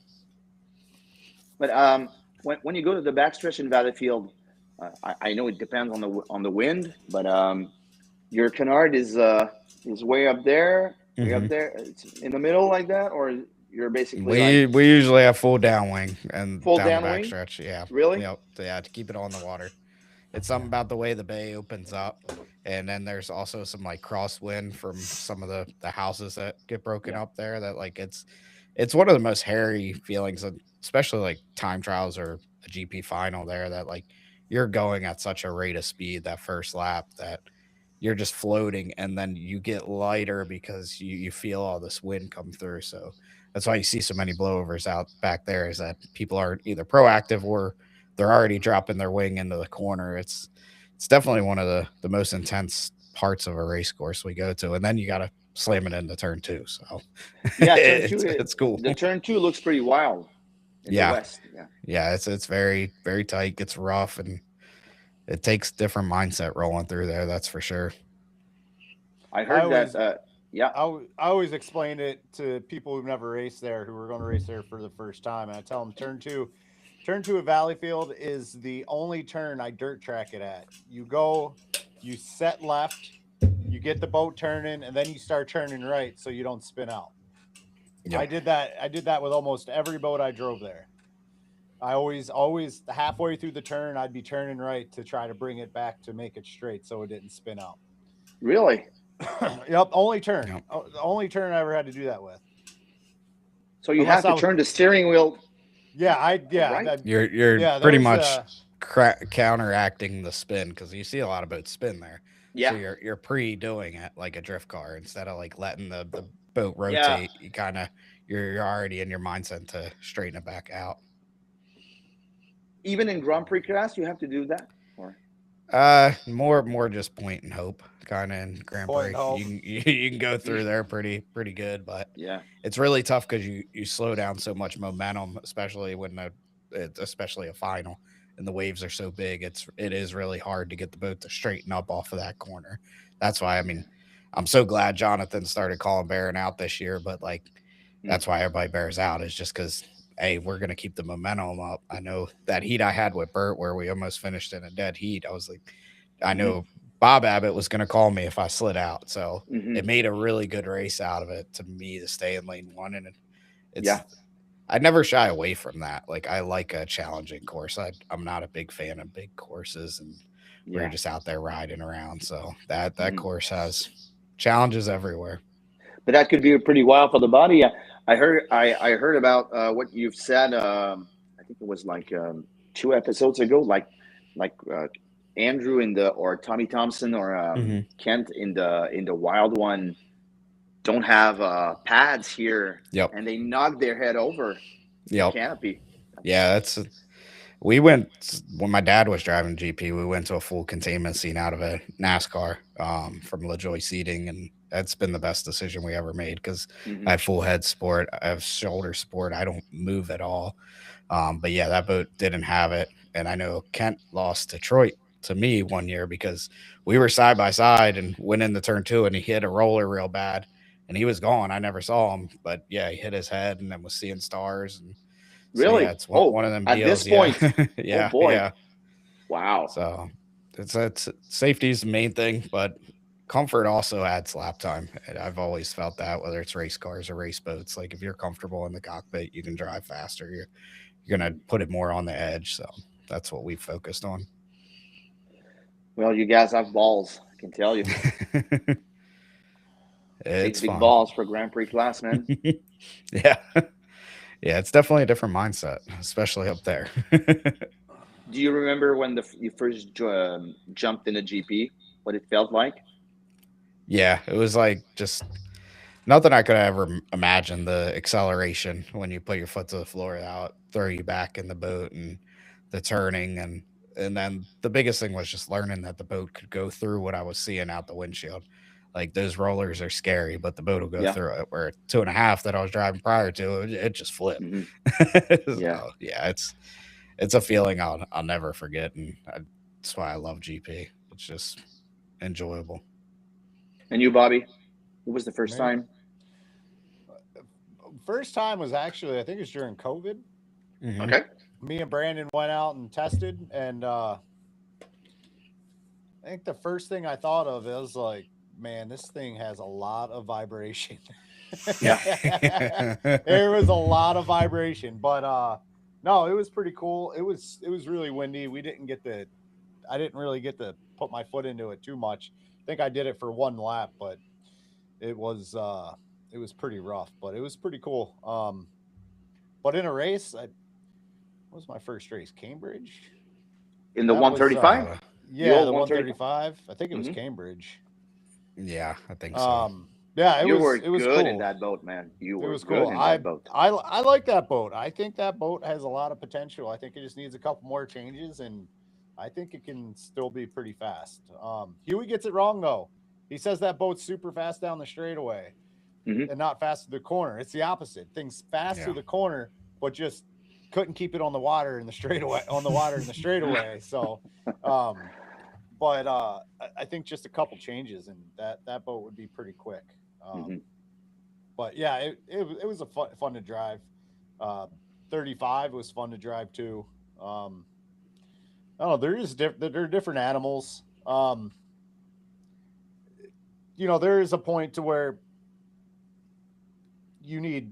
But when you go to the backstretch in Valleyfield, I know it depends on the wind, but your canard is way up there, It's in the middle like that, or you're basically We usually have full downwing and Full down the downwing? backstretch. Yeah. Really? Yep. Yeah, to keep it on the water. It's something about the way the bay opens up, and then there's also some like crosswind from some of the houses that get broken up there. That like it's one of the most hairy feelings, especially like time trials or a GP final there. That like you're going at such a rate of speed that first lap that you're just floating, and then you get lighter because you feel all this wind come through. So that's why you see so many blowovers out back there. Is that people are either proactive or they're already dropping their wing into the corner. It's definitely one of the most intense parts of a race course we go to, and then you got to slam it into turn 2. So yeah, turn 2. it's cool. The turn 2 looks pretty wild. In the west. Yeah, it's very very tight, gets rough, and it takes different mindset rolling through there. That's for sure. I heard that. Yeah, I always explain it to people who've never raced there, who are going to race there for the first time, and I tell them turn two at Valleyfield is the only turn I dirt track it at. You go, you set left, you get the boat turning, and then you start turning right so you don't spin out. Yep. I did that with almost every boat I drove there. I always halfway through the turn, I'd be turning right to try to bring it back to make it straight so it didn't spin out. Really? Yep, only turn. Yep. The only turn I ever had to do that with. So you have to turn the steering wheel. Yeah, right? You're pretty much counteracting the spin because you see a lot of boats spin there. Yeah. So you're pre-doing it like a drift car instead of like letting the boat rotate. Yeah. You're already in your mindset to straighten it back out. Even in Grand Prix class, you have to do that. Or more just point and hope kind of in Grand Prix. You can go through there pretty good, but yeah, it's really tough because you slow down so much momentum, especially when especially a final and the waves are so big. It is really hard to get the boat to straighten up off of that corner. That's why I'm so glad Jonathan started calling bearing out this year, but like that's why everybody bears out is just because. Hey, we're going to keep the momentum up. I know that heat I had with Bert where we almost finished in a dead heat. I was like, I know Bob Abbott was going to call me if I slid out. So it made a really good race out of it to me to stay in lane 1. And I never shy away from that. Like I like a challenging course. I'm not a big fan of big courses and we're just out there riding around. So that course has challenges everywhere. But that could be pretty wild for the body. I heard about what you've said. I think it was like 2 episodes ago. Like Andrew or Tommy Thompson or Kent in the wild one don't have pads here, and they knock their head over the canopy. Yeah, We went when my dad was driving GP. We went to a full containment scene out of a NASCAR from LaJoy Seating, and that's been the best decision we ever made because Mhm. I have full head support, I have shoulder support, I don't move at all. But yeah, that boat didn't have it, and I know Kent lost Detroit to me one year because we were side by side and went into turn two, and he hit a roller real bad, and he was gone. I never saw him, but yeah, he hit his head and then was seeing stars, and so yeah, Really? it's Oh, one of them at this deals. Yeah, point. Oh yeah, boy. yeah. Wow. So it's safety is the main thing, but comfort also adds lap time. And I've always felt that whether it's race cars or race boats, like if you're comfortable in the cockpit, you can drive faster. You're gonna put it more on the edge. So that's what we focused on. Well, you guys have balls, I can tell you. It's Big fun. balls for Grand Prix class, man. Yeah. Yeah, it's definitely a different mindset, especially up there. Do you remember when you first jumped in a GP? What it felt like? Yeah, it was like just nothing I could ever imagine. The acceleration when you put your foot to the floor out, throw you back in the boat, and the turning, and then the biggest thing was just learning that the boat could go through what I was seeing out the windshield. Like those rollers are scary, but the boat will go Yeah. through it. Where 2.5 that I was driving prior to, it just flipped. Mhm. Yeah. So, yeah, it's a feeling I'll never forget, and that's why I love GP. It's just enjoyable. And you, Bobby? What was the first Man. time? First time was actually, I think it was during COVID. Mhm. Okay. Me and Brandon went out and tested, and I think the first thing I thought of is like, man, this thing has a lot of vibration. Yeah. There was a lot of vibration, but no, it was pretty cool. It was really windy. I didn't really get to put my foot into it too much. I think I did it for one lap, but it was pretty rough, but it was pretty cool. But in a race, what was my first race? Cambridge? In the That was, 135? Yeah, old the 135. 135. I think it was Mhm. Cambridge. Yeah, I think so. Yeah, You were it was good cool. in that boat, man. You It were was good cool. in that boat. I like that boat. I think that boat has a lot of potential. I think it just needs a couple more changes, and I think it can still be pretty fast. Huey gets it wrong though. He says that boat's super fast down the straightaway Mhm. and not fast to the corner. It's the opposite. Things fast to Yeah. the corner, but just couldn't keep it on the water in the straightaway. So, but I think just a couple changes and that boat would be pretty quick. Mhm. But yeah, it was fun to drive. 35 was fun to drive too. I don't know. There are different animals. There is a point to where you need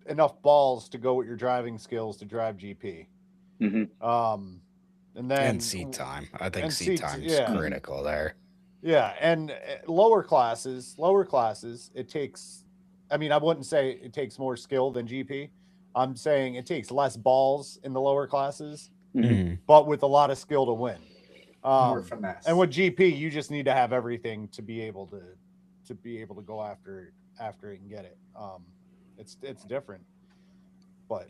enough balls to go with your driving skills to drive GP. Mhm. And then And seat time. I think and seat seat- time is yeah. critical there. Yeah, and lower classes, it takes. I mean, I wouldn't say it takes more skill than GP. I'm saying it takes less balls in the lower classes, Mhm. but with a lot of skill to win. More finesse. And with GP, you just need to have everything to be able to go after it and get it. It's different, but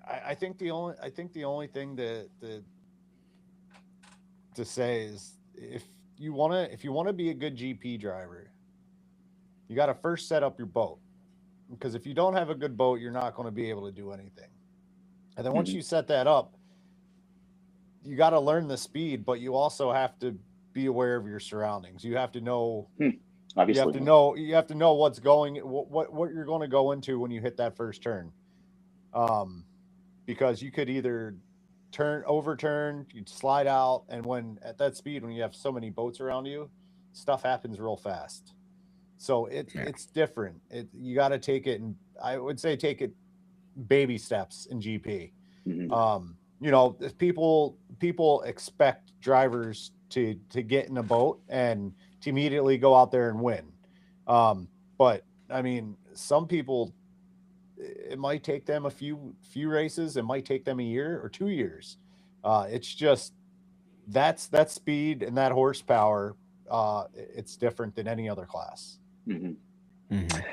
I think the only thing to say is if you want to be a good GP driver, you got to first set up your boat, because if you don't have a good boat, you're not going to be able to do anything. And then once Mhm. you set that up, you got to learn the speed, but you also have to be aware of your surroundings. You have to know Obviously. you have to know what's going what you're going to go into when you hit that first turn. Because you could either overturn, you'd slide out, and when at that speed, when you have so many boats around you, stuff happens real fast. So it's different. You got to take it, and I would say take it baby steps in GP. Mhm. If people expect drivers to get in a boat and to immediately go out there and win. But I mean, some people, it might take them a few races. It might take them a year or 2 years. It's just that speed and that horsepower. It's different than any other class. Mhm. Mhm.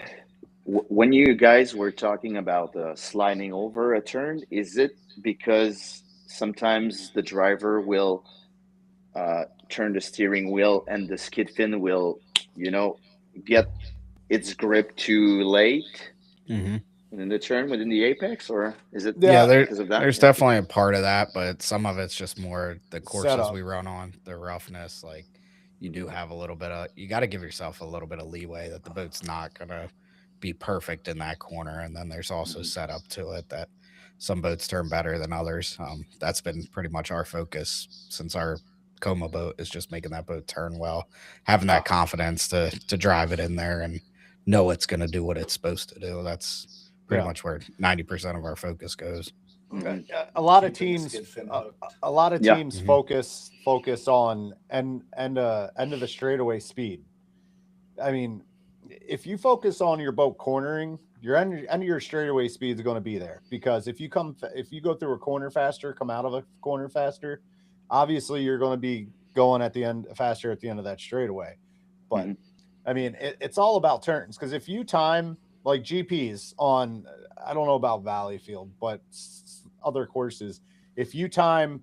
When you guys were talking about sliding over a turn, is it because sometimes the driver will turn the steering wheel and the skid fin will, get its grip too late in the turn within the apex, or is it because of that? There's definitely a part of that, but some of it's just more the courses Setup. we run on, the roughness. Like you do have a little bit of, you got to give yourself a little bit of leeway that the boat's not gonna be perfect in that corner, and then there's also setup to it that some boats turn better than others. That's been pretty much our focus since our Coma boat is just making that boat turn well, having that confidence to drive it in there and know it's going to do what it's supposed to do. That's pretty much where 90% of our focus goes. A lot of teams, focus on end of the straightaway speed. I mean, if you focus on your boat cornering, your end of your straightaway speed is going to be there, because if you go through a corner faster, come out of a corner faster, obviously you're going to be going faster at the end of that straightaway. But I mean, it's all about turns, because if you time like GPs on, I don't know about Valleyfield, but other courses, if you time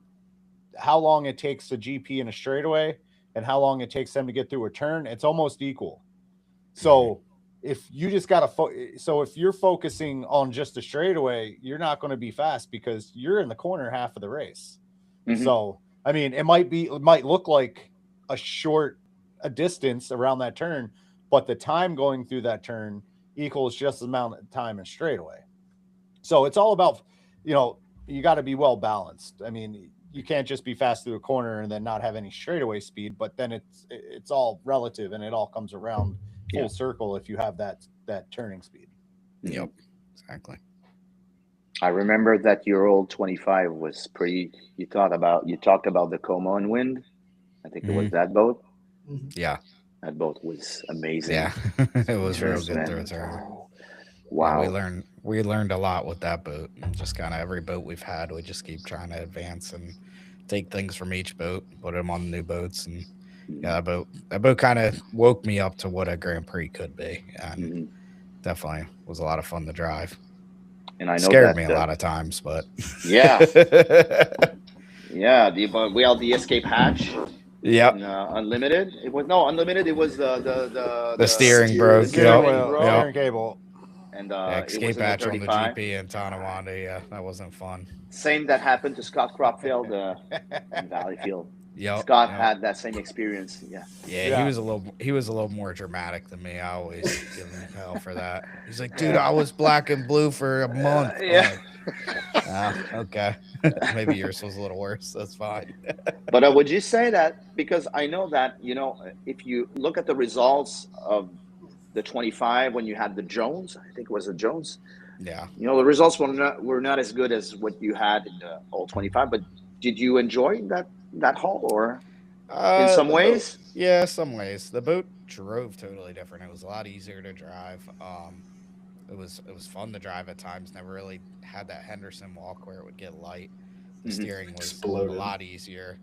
how long it takes a GP in a straightaway and how long it takes them to get through a turn, it's almost equal. So if you just got to so if you're focusing on just a straightaway, you're not going to be fast because you're in the corner half of the race. So I mean, it might look like a distance around that turn, but the time going through that turn equals just the amount of time in straightaway. So it's all about, you got to be well balanced. I mean, you can't just be fast through a corner and then not have any straightaway speed, but then it's all relative and it all comes around full circle if you have that turning speed. Yep, exactly. I remember that your old 25 was pretty. You talked about the Como and Wind. I think it was that boat. Yeah, that boat was amazing. Yeah, it was real good through a turn. Wow, yeah, we learned a lot with that boat. And just kind of every boat we've had, we just keep trying to advance and take things from each boat, put them on the new boats, and yeah, that boat kind of woke me up to what a Grand Prix could be, and definitely was a lot of fun to drive. And I know scared me a lot of times, but yeah, the escape hatch. Yeah, Unlimited. It was Unlimited. It was the steering broke. Steering cable. And escape hatch on the GP in Tonawanda. Yeah, that wasn't fun. Same that happened to Scott Cropfield in Valleyfield. Yep, Scott had that same experience. Yeah, he was a little more dramatic than me. I always give him hell for that. He's like, dude, I was black and blue for a month. Okay. Maybe yours was a little worse. That's fine. But would you say that, because I know that, if you look at the results of the 25 when you had the Jones, I think it was the Jones. Yeah. The results were not as good as what you had in the old 25, but did you enjoy that haul, or in some ways? Yeah, some ways. The boat drove totally different. It was a lot easier to drive. It was fun to drive at times. Never really had that Henderson walk where it would get light. The steering was a lot easier,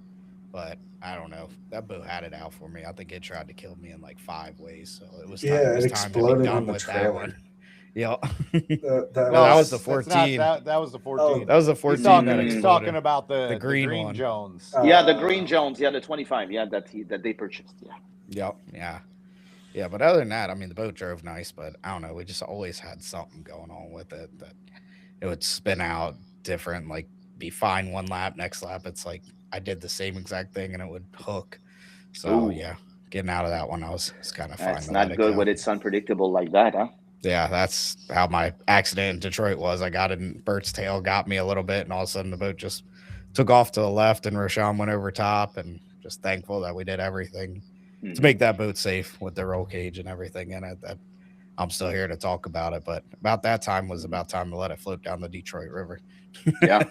but I don't know. That boat had it out for me. I think it tried to kill me in like 5 ways. So it was it time to be done with that one. Yeah. That was the 14. That was the 14. That was the 14. He's talking about the green one. Jones. The green Jones. Yeah, the 25. Yeah, that they purchased. Yeah. Yep. Yeah, but other than that, I mean, the boat drove nice, but I don't know. We just always had something going on with it that it would spin out different, like be fine one lap, next lap it's like I did the same exact thing and it would hook. So yeah, getting out of that one, I was kind of fine. It's not good when it's unpredictable like that, huh? Yeah, that's how my accident in Detroit was. I got in Bert's tail, got me a little bit, and all of a sudden the boat just took off to the left and Roshan went over top, and just thankful that we did everything to make that boat safe with the roll cage and everything in it. That I'm still here to talk about it, but about that time was about time to let it float down the Detroit River. Yeah,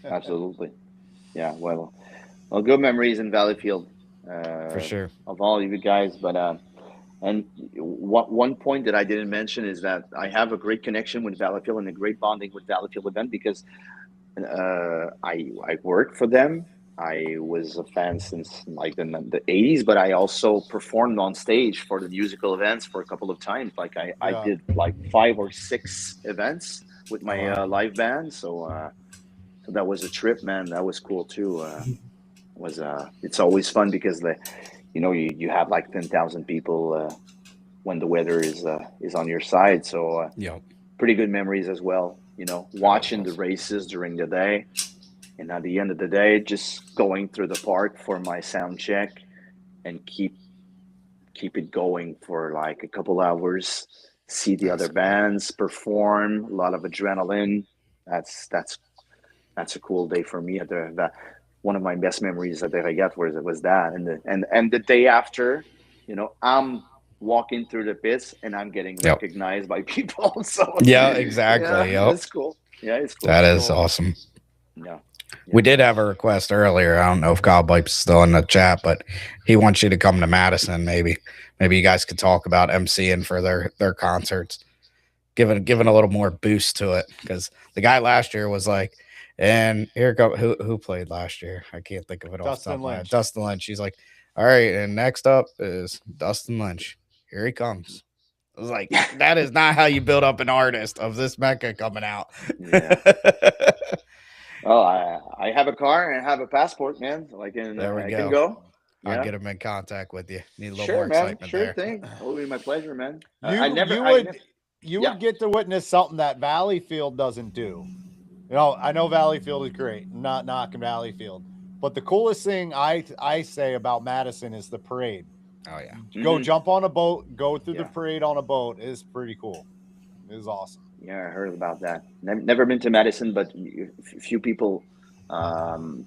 absolutely. Yeah, well, good memories in Valleyfield. For sure. Of all of you guys, but and one point that I didn't mention is that I have a great connection with Valleyfield and a great bonding with Valleyfield event, because I work for them I was a fan since like the 80s, but I also performed on stage for the musical events for a couple of times. Like I Yeah. did like 5 or 6 events with my Wow. live band. So that was a trip, man. That was cool too. It's always fun because you have like 10,000 people when the weather is on your side. So Yep. pretty good memories as well. Watching the awesome. races during the day, and at the end of the day, just going through the park for my sound check and keep it going for like a couple hours. See the That's other cool. bands perform. A lot of adrenaline. That's a cool day for me. One of my best memories that I got was that, and the day after, I'm walking through the pits and I'm getting Yep. recognized by people. So Yeah, yeah, exactly. Yep. that's cool. Yeah, it's cool. That is Cool. awesome. Yeah. We did have a request earlier. I don't know if Kyle Bipe's still in the chat, but he wants you to come to Madison. Maybe you guys could talk about MCing for their concerts, giving a little more boost to it. Because the guy last year was like, and here go who played last year. I can't think of it off the top Dustin of my head. Lynch. Dustin Lynch. He's like, all right, and next up is Dustin Lynch. Here he comes. I was like, that is not how you build up an artist of this mecca coming out. Yeah. Oh, I have a car and I have a passport, man. So I can There we I go. can go. I'll Yeah. get him in contact with you. Need a little Sure, more man. excitement Sure there. thing. It will be my pleasure, man. You I never. you Yeah. would get to witness something that Valleyfield doesn't do. I know Valleyfield is great. I'm not knocking Valleyfield, but the coolest thing I say about Madison is the parade. Oh yeah. Go Mhm. jump on a boat, go through the Yeah. parade on a boat is pretty cool. It is awesome. Yeah, I heard about that. Never been to Madison, but a few people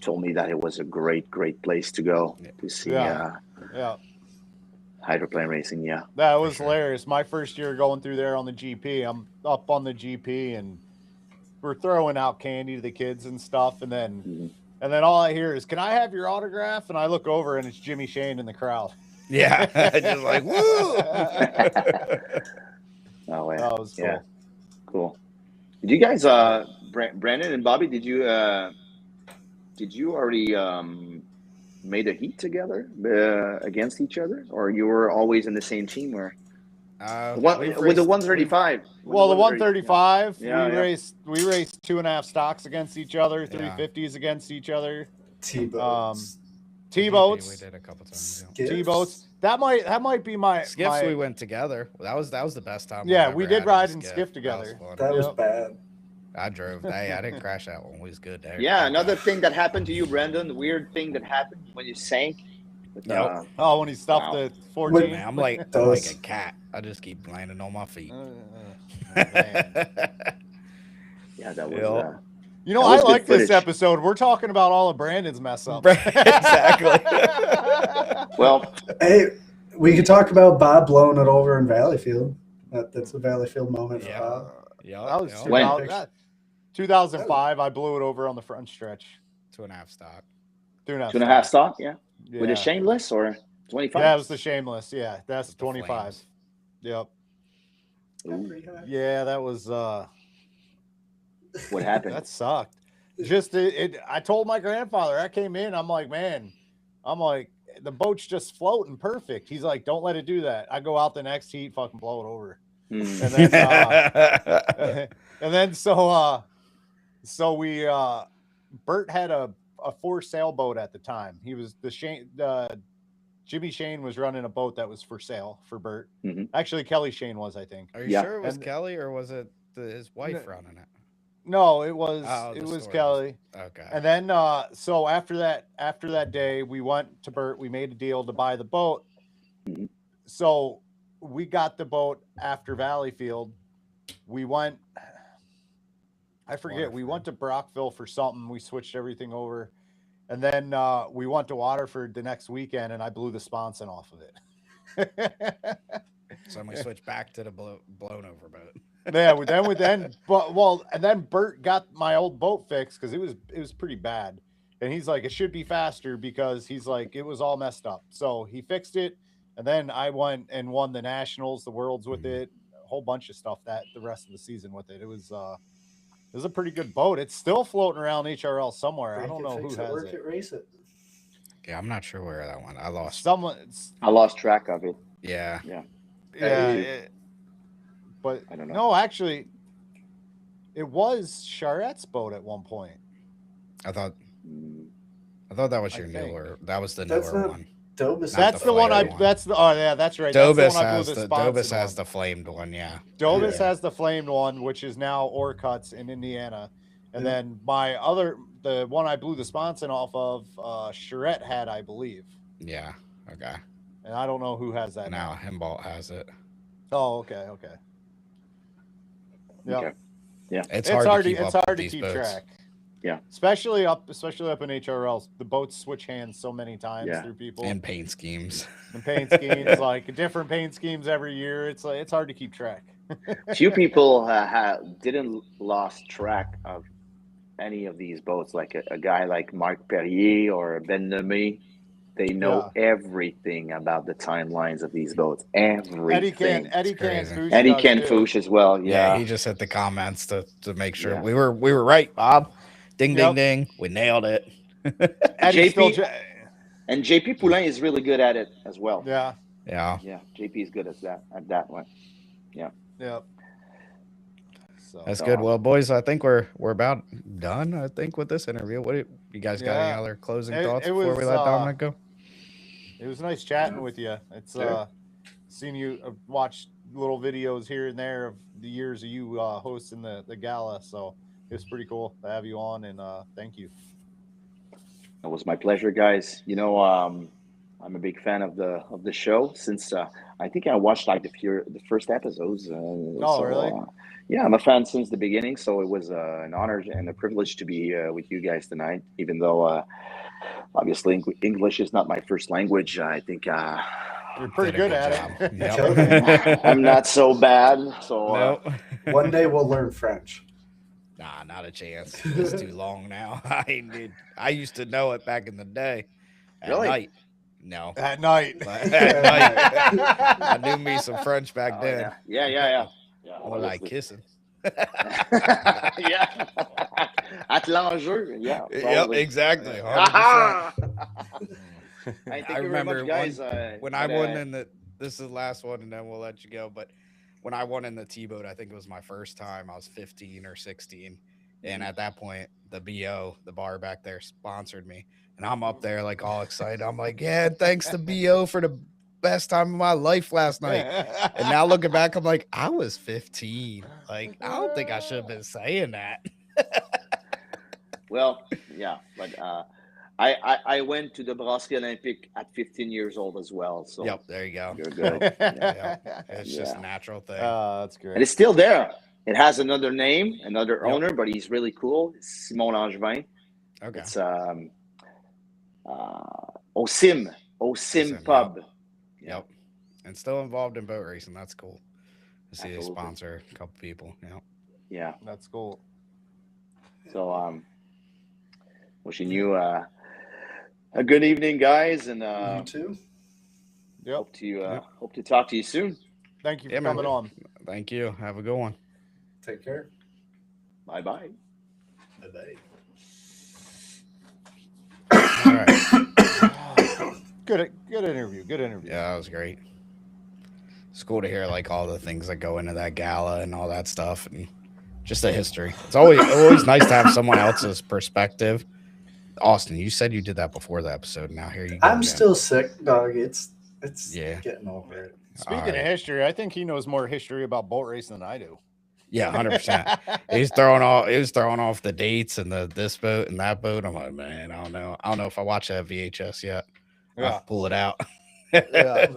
told me that it was a great place to go to see Yeah. hydroplane racing. Yeah. That was sure. hilarious. My first year going through there on the GP, I'm up on the GP and we're throwing out candy to the kids and stuff, and then Mhm. all I hear is, "Can I have your autograph?" And I look over and it's Jimmy Shane in the crowd. Yeah. Just like woo. Oh, yeah. That was cool. Yeah. Cool. Did you guys, Brandon and Bobby, did you already made a heat together against each other, or you were always in the same team? Or with the 135? Well, the 135, Yeah, we yeah. raced 2.5 stocks against each other, 350s against each other. T-boats. T-boats. We did a couple times. Skiffs. T-boats. That might be my Skiffs. my, we went together. That was the best time. Yeah, I've we ever did had ride in and a skiff That together. was fun. That was Yep. bad. I drove. Hey, I didn't crash that one. We was good there. Yeah, Thank another God. thing that happened to you, Brandon, the weird thing that happened when you sank. With, Nope. Oh, when he stuffed Wow. the 14. Man, I'm like Those- a cat. I just keep landing on my feet. Man. Yeah, that was. Yep. You know, That I was good like this footage. episode. We're talking about all of Brandon's mess ups. Exactly. Well, Hey, we could talk about Bob blowing it over in Valleyfield. That's a Valleyfield moment for Yeah. Bob. Yeah. That was When? 2005. I blew it over on the front stretch. 2.5 stock. 2.5 2.5 stock, yeah. Yeah. With a shameless or 25? Yeah, it was the shameless. Yeah, that's With the 25. flames. Yep. Ooh, Yeah, that was what happened? that sucked. Just I told my grandfather, I came in, I'm like, the boat's just floating perfect. He's like, don't let it do that. I go out the next heat, fucking blow it over. Hmm. And then and then so we Bert had a for sale boat at the time. He was Jimmy Shane was running a boat that was for sale for Bert. Mhm. Actually, Kelly Shane was, I think. Are you Yeah. sure it was And- Kelly or was it his wife running it? No, it was Oh, the it was story Kelly. Okay. And then so after that day, we went to Bert. We made a deal to buy the boat. Mhm. So we got the boat after Valleyfield. We went. I forget. We Waterford. went to Brockville for something. We switched everything over, and then we went to Waterford the next weekend, and I blew the sponson off of it. So then we switched back to the blown over boat. Yeah, and then Bert got my old boat fixed because it was pretty bad, and he's like, it should be faster because he's like, it was all messed up. So he fixed it, and then I went and won the nationals, the worlds with it, a whole bunch of stuff that the rest of the season with it. It was It was a pretty good boat. It's still floating around HRL somewhere. I Break don't it, know who fix has work it. it, race it. Yeah, I'm not sure where that one. I lost. Someone, I lost track of it. Yeah. yeah, Hey. but I don't know. no, actually, it was Charrette's boat at one point. I thought Mm, that was I your think. newer. That was the That's newer not- one. Dobus. That's the the one flamed I. one. That's the. Oh yeah, that's right. That's the Dobus one I blew has the the sponson Dobus has on. the flamed one. Yeah. Dobus Yeah. has the flamed one, which is now Orcuts in Indiana, and Yeah. then the one I blew the sponson off of, Charette had, I believe, Yeah. Okay. and I don't know who has that Now now. Himbolt has it. Oh, okay. Yeah, Okay. It's hard to keep it's up hard with to these keep boats. track. Yeah. Especially up in HRLs, the boats switch hands so many times Yeah. through people And paint schemes. and paint schemes, like different paint schemes every year. It's hard to keep track. Few people didn't lost track of any of these boats, like a guy like Marc Perrier or Ben Lemay. They know everything about the timelines of these boats. Everything. Eddie crazy. Canfouche Eddie does, Ken too. Fouche as well. Yeah. Yeah. He just hit the comments to make sure Yeah. we were right, Bob. Ding Yep. ding ding. We nailed it. Eddie JP still, And JP Poulain is really good at it as well. yeah. Yeah. Yeah, JP is good at that one. Yep. So That's good. Well, boys, I think we're about done. I think with this interview. You guys got any Yeah. other closing It- thoughts it before we was, let Dominic go? it was nice chatting with you. It's Sure. seen you watched little videos here and there of the years of you hosting the gala. So it was pretty cool to have you on, and thank you. It was my pleasure, guys. I'm a big fan of the show since I think I watched like the first episodes. Really? Yeah, I'm a fan since the beginning. So it was an honor and a privilege to be with you guys tonight. Even though obviously English is not my first language, I think You're pretty Did a good at job. it. Yep. I'm not so bad. So Nope. One day we'll learn French. Nah, not a chance. It's too long now. I used to know it back in the day. At Really? night. No. At night. But at night. I knew me some French back oh, then. yeah. More like obviously. kissing. Yeah. At l'enjeu. Yeah. Yep, probably. exactly. 100%. Aha! Hey, thank I you very much, remember guys. when I won in this is the last one, and then we'll let you go. But when I won in the T-boat, I think it was my first time. I was 15 or 16. And at that point, the BO, the bar back there, sponsored me. And I'm up there like all excited. I'm like, yeah, thanks to BO for the best time of my life last night. And now looking back, I'm like, I was 15. Like, I don't think I should have been saying that. Well, yeah, but I went to the Brasserie Olympique at 15 years old as well. So Yep, there you go. you're good. It's just a natural thing. That's great. And it's still there. It has another name, another Yep. owner, but he's really cool. It's Simon Langevin. Okay. It's Osim Osim, Pub. Yep. And still involved in boat racing. That's cool to see a Absolutely. sponsor a couple people. Yep. Yeah. That's cool. So wishing you a good evening, guys, and You too. Yep. hope to talk to you soon. Thank you for Yeah, man. coming on. Thank you. Have a good one. Take care. Bye bye. Bye-bye. All right. Good interview. Good interview. Yeah, that was great. It's cool to hear like all the things that go into that gala and all that stuff, and just the history. It's always nice to have someone else's perspective. Austin, you said you did that before the episode. Now here you go. I'm again. still sick, dog. It's Yeah. getting over it. Speaking All right. of history, I think he knows more history about boat racing than I do. Yeah, 100%. He was throwing off the dates and this boat and that boat. I'm like, man, I don't know if I watch that VHS yet. Yeah. I'll pull it out. Yeah.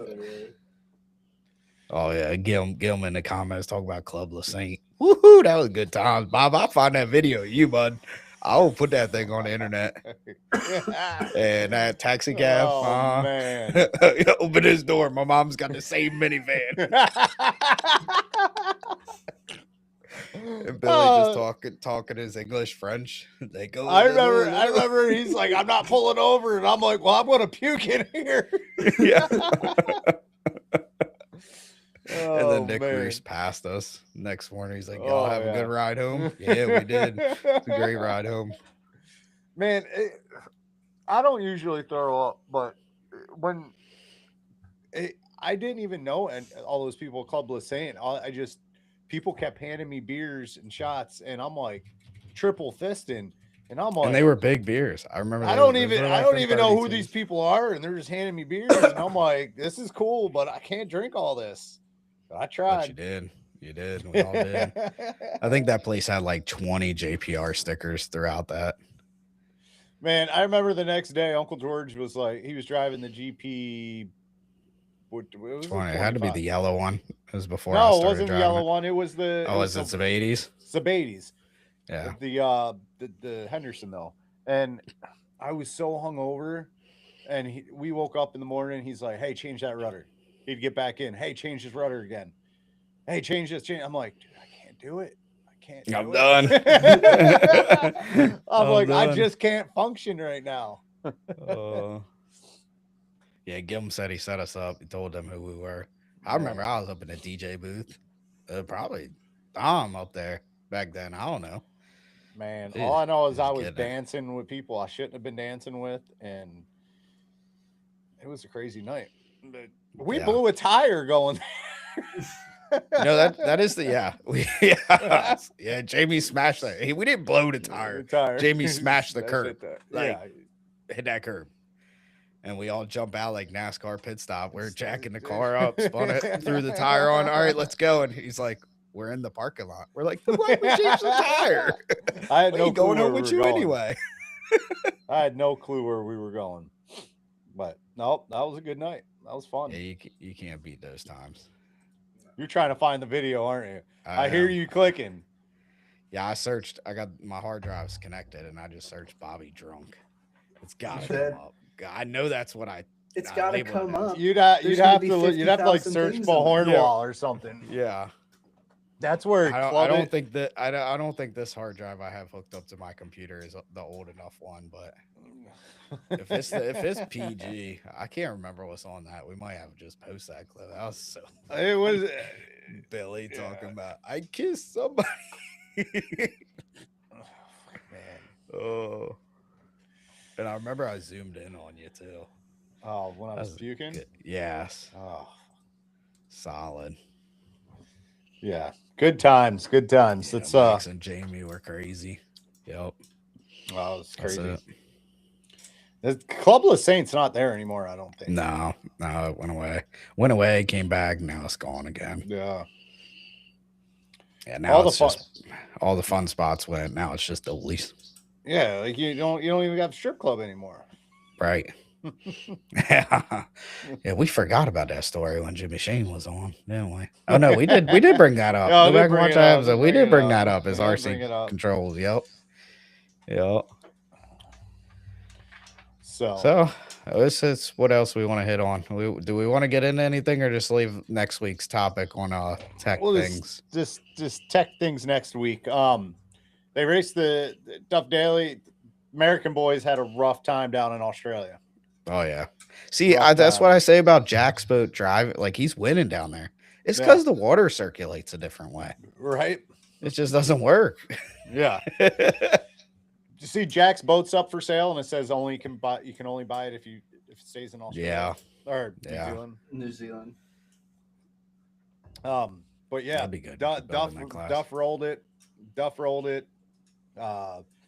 Oh yeah, Gilman in the comments talking about Club La Saint. Woohoo, that was good times, Bob. I'll find that video of you, bud. I'll put that thing on the internet. And that taxi cab. Oh, man. Open his door. My mom's got the same minivan. And Billy just talking his English, French. They go. I remember he's like, I'm not pulling over. And I'm like, well, I'm going to puke in here. Yeah. And then Nick man. Reese passed us. Next morning, he's like, Oh, y'all have a yeah. good ride home? Yeah, we did. It's a great ride home. Man, I don't usually throw up, but when I didn't even know, and all those people at Club La Saint, people kept handing me beers and shots, and I'm like triple fisting, and I'm like, And they were big beers. I remember. I don't even know who these people are, and they're just handing me beers, and I'm like, this is cool, but I can't drink all this. But I But tried. you did. You did. We all did. I think that place had like 20 JPR stickers throughout that. Man, I remember the next day, Uncle George was like, he was driving the GP. What was it? It had to be 25. the yellow one. It was before. I No, it started wasn't the driving yellow it. one. It was the. Oh, was it some 80s? Sabades. Yeah. The Hendersonville, and I was so hungover, and we woke up in the morning. He's like, "Hey, change that rudder." He'd get back in. Hey, change this rudder again. Hey, change this. I'm like, dude, I can't do it. I can't. Do I'm it. done. I'm like, I done. just can't function right now. Yeah, Gilm said he set us up. He told them who we were. I remember I was up in the DJ booth. Probably Dom up there back then. I don't know. Man, Dude, all I know is it was I was getting it. dancing with people I shouldn't have been dancing with, and it was a crazy night. But we Yeah. blew a tire going there. No, that is the yeah. Jamie smashed that. We didn't blow the tire. Jamie smashed the curb. Yeah, Hit that curb. And we all jump out like NASCAR pit stop. We're jacking the car up, spun it, threw the tire on. All right, let's go. And he's like, we're in the parking lot. We're like, why we change the tire? I had We no ain't clue going where home we with were you going. anyway. I had no clue where we were going. But nope, that was a good night. That was fun. Yeah, you can't beat those times. You're trying to find the video, aren't you? I hear am. you clicking. Yeah, I searched. I got my hard drives connected, and I just searched Bobby drunk. It's got to should. come up. I know that's what I. It's I got to labeled come it as. up. You'd There's gonna have be to like 50,000 search things for in there. Hornwall or something. Yeah, That's where I don't think that I don't think this hard drive I have hooked up to my computer is the old enough one. But if it's PG, I can't remember what's on that. We might have to just post that clip. That was so it was Billy talking about I kissed somebody. man. Oh, and I remember I zoomed in on you too. Oh, when I was That was puking. good. Yes, Oh, solid. yeah. Good times. Good times. Yeah, It's Max and Jamie were crazy. Yep, oh, it's that's crazy. it. The Club La Saint's not there anymore. I don't think. No, it went away. Went away, came back. Now it's gone again. Yeah. Yeah, now All the it's fun- just all the fun spots went. Now it's just Oldies. Yeah, like you don't even have strip club anymore. Right. Yeah, we forgot about that story when Jimmy Shane was on, didn't we? Oh no, we did bring that up. Yeah, Go we back and bring watch it that up. episode. We We did bring bring it that up. up as We did bring it RC up. controls. Yep. So This is what else we want to hit on. Do we want to get into anything or just leave next week's topic on tech we'll things? just tech things next week. They raced the Duff Daily. American boys had a rough time down in Australia. Oh yeah. See, Rough that's time. what I say about Jack's boat driving. Like he's winning down there. It's Yeah. because the water circulates a different way. Right? It just doesn't work. Yeah. You see Jack's boat's up for sale and it says you can only buy it if it stays in Australia. Yeah. Or New Yeah. Zealand. New Zealand. But yeah, That'd be good. to keep building that class. Duff rolled it.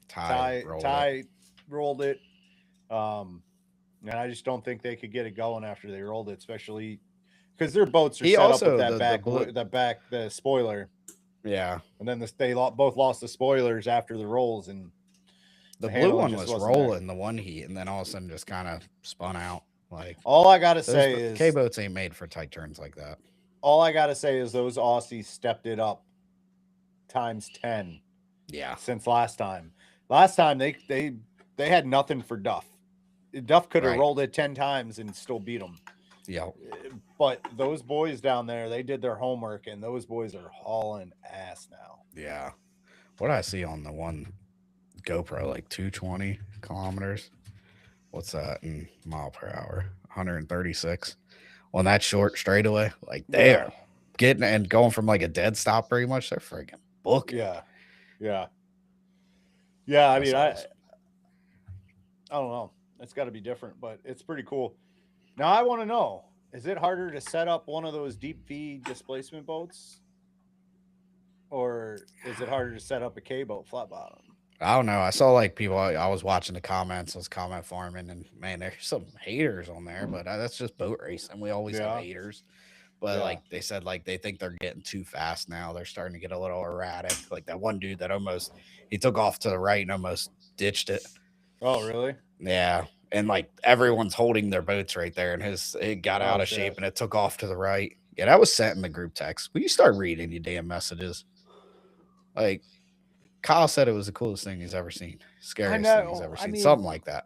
Ty rolled it. And I just don't think they could get it going after they rolled it, especially because their boats are He set also- up with the spoiler, Yeah. and then they both lost the spoilers after the rolls, and The The blue handle one just was wasn't there. rolling the one heat and then all of a sudden just kind of spun out. Like all I gotta say is K boats ain't made for tight turns like that. those Aussies stepped it up times 10 Yeah. since last time. Last time they had nothing for Duff. Duff could have Right. rolled it 10 times and still beat them. Yeah. But those boys down there, they did their homework, and those boys are hauling ass now. Yeah. What did I see on the one GoPro, like 220 kilometers? What's that in mile per hour? 136 on that short straightaway. Like they are getting and going from like a dead stop pretty much. They're freaking booking. Yeah. I mean, That's awesome. I don't know. It's got to be different, but it's pretty cool. Now I want to know: is it harder to set up one of those deep feed displacement boats, or is it harder to set up a K boat flat bottom? I don't know. I saw like people. I was watching the comments. I was comment farming, and man, there's some haters on there. But that's just boat racing. We always have haters. But like they said, like they think they're getting too fast now. They're starting to get a little erratic. Like that one dude that he took off to the right and almost ditched it. Oh, really? Yeah. And like everyone's holding their boats right there, and it got out of shape and it took off to the right. Yeah, that was sent in the group text. Will you start reading your damn messages? Like Kyle said it was the coolest thing he's ever seen. Scariest thing he's ever seen. Something like that.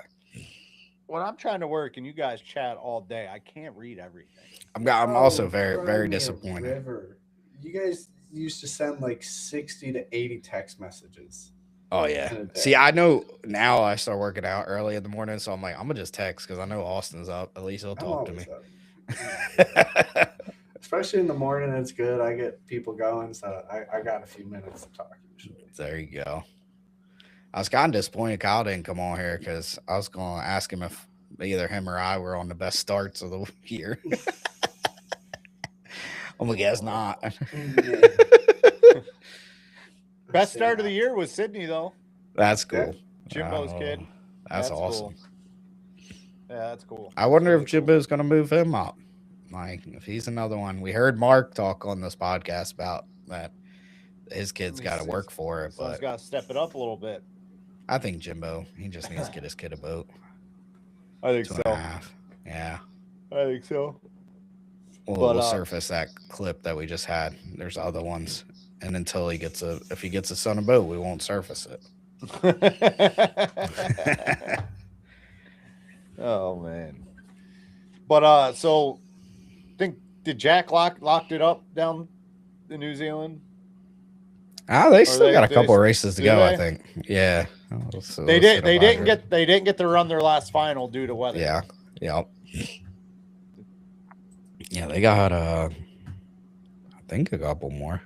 When I'm trying to work and you guys chat all day, I can't read everything. I'm also very disappointed. River. You guys used to send like 60 to 80 text messages. Oh yeah. See, I know now I start working out early in the morning, so I'm like, I'm gonna just text because I know Austin's up. At least he'll talk to me. Especially in the morning, it's good. I get people going, so I got a few minutes to talk usually. There you go. I was kind of disappointed Kyle didn't come on here because I was going to ask him if either him or I were on the best starts of the year. I'm gonna guess not. Best start of the year was Sydney, though. That's cool. Jimbo's kid. That's awesome. Cool. Yeah, that's cool. I wonder if Jimbo's going to move him up. Like, if he's another one. We heard Mark talk on this podcast about that. His kid's got to work for it, but he's got to step it up a little bit. I think Jimbo, he just needs to get his kid a boat. I think so. Yeah. I think so. We'll surface that clip that we just had. There's other ones. And until if he gets a son a boat, we won't surface it. Oh man. But so did Jack locked it up down in New Zealand? They still got a couple of races to go, I think. Yeah. They didn't get to run their last final due to weather. Yeah. Yep. Yeah, they got I think a couple more.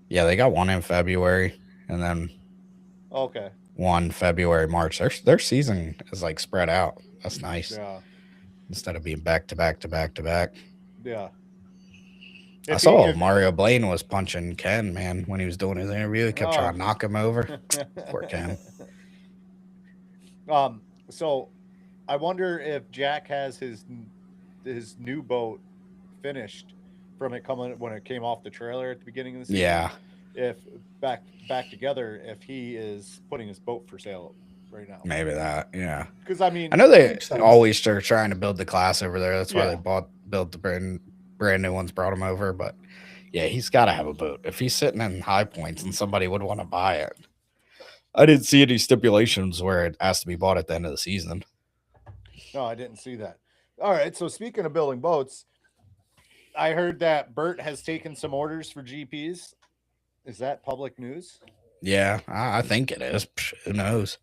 Yeah, they got one in February and then one February, March. Their season is like spread out. That's nice. Yeah. Instead of being back to back to back to back. Yeah. I saw Mario Blaine was punching Ken, man, when he was doing his interview. He kept trying to knock him over. Poor Ken. So I wonder if Jack has his new boat finished from it when it came off the trailer at the beginning of the season. Yeah. If back together, if he is putting his boat for sale right now. Maybe that, yeah. Because I mean, I know they always are trying to build the class over there. That's why they built the brand new ones, brought him over. But yeah, he's got to have a boat. If he's sitting in High Points and somebody would want to buy it, I didn't see any stipulations where it has to be bought at the end of the season. No, I didn't see that. All right. So speaking of building boats, I heard that Bert has taken some orders for GPs. Is that public news? Yeah, I think it is. Who knows?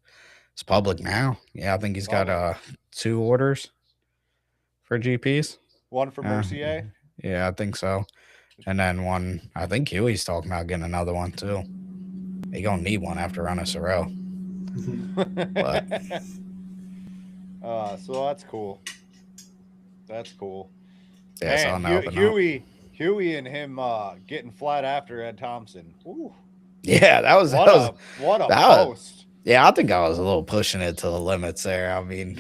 It's public now. Yeah, I think he's got 2 orders for GPs. One for Mercier? Yeah, I think so. And then one, I think Huey's talking about getting another one too. He gonna need one after running Sorrel. But so that's cool. That's cool. Yeah, man, Huey and him getting flat after Ed Thompson. Ooh. Yeah, what a post. Yeah, I think I was a little pushing it to the limits there. I mean,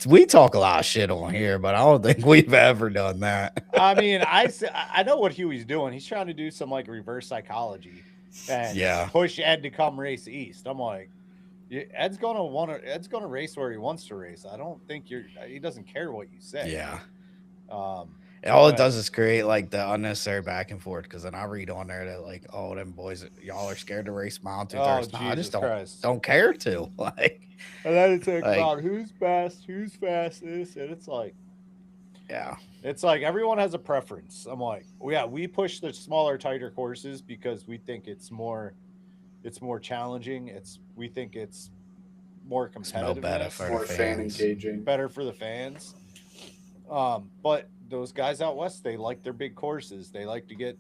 we talk a lot of shit on here, but I don't think we've ever done that. I mean, I know what Huey's doing. He's trying to do some like reverse psychology and push Ed to come race East. I'm like, Ed's gonna race where he wants to race. I don't think he doesn't care what you say. Yeah. All it does is create like the unnecessary back and forth, because then I read on there that like, oh, them boys, y'all are scared to race mile 2/3. I just don't care to. Like, and then it's like about who's fast, this, and it's like, yeah, it's like everyone has a preference. I'm like, we push the smaller, tighter courses because we think it's more challenging. We think it's more competitive, more fan engaging, better for the fans. But those guys out west, they like their big courses. They like to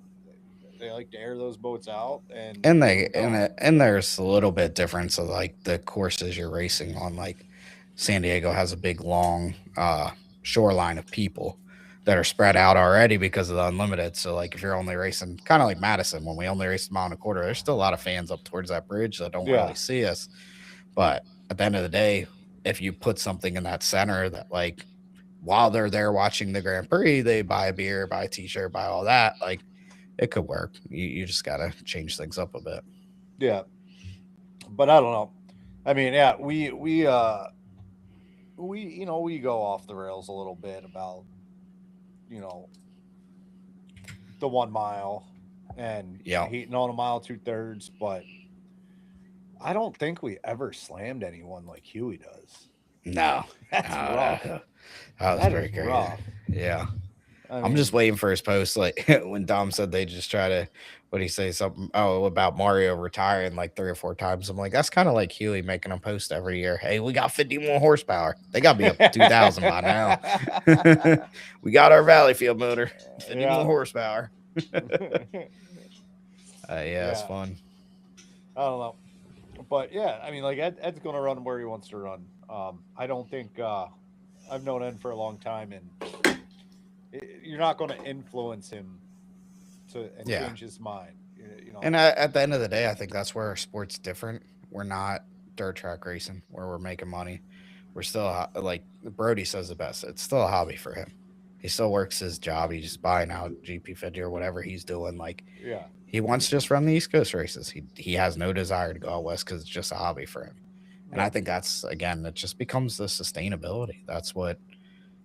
air those boats out, and and there's a little bit difference of like the courses you're racing on. Like San Diego has a big long shoreline of people that are spread out already because of the unlimited. So like if you're only racing kind of like Madison, when we only raced a mile and a quarter, there's still a lot of fans up towards that bridge that don't really see us. But at the end of the day, if you put something in that center that like while they're there watching the Grand Prix, they buy a beer, buy a t-shirt, buy all that, like it could work. You just got to change things up a bit. Yeah. But I don't know. I mean, yeah, we go off the rails a little bit about, the 1 mile and heating on a mile 2/3, but I don't think we ever slammed anyone like Huey does. No, that's rough. That was very great. Rough. Yeah. I'm just waiting for his post. Like when Dom said they just try to, what did he say? Something about Mario retiring like 3 or 4 times. I'm like, that's kind of like Huey making a post every year. Hey, we got 50 more horsepower. They got to be up to 2,000 by now. We got our Valleyfield motor, 50 more horsepower. It's fun. I don't know. But yeah, I mean, like Ed's going to run where he wants to run. I don't think I've known Ed for a long time, and you're not going to influence him to change his mind. And at the end of the day, I think that's where our sport's different. We're not dirt track racing where we're making money. We're still like Brody says the best. It's still a hobby for him. He still works his job. He's just buying out GP50 or whatever he's doing. Like, he wants to just run the East Coast races. He has no desire to go out west because it's just a hobby for him. And I think that's, again, it just becomes the sustainability. That's what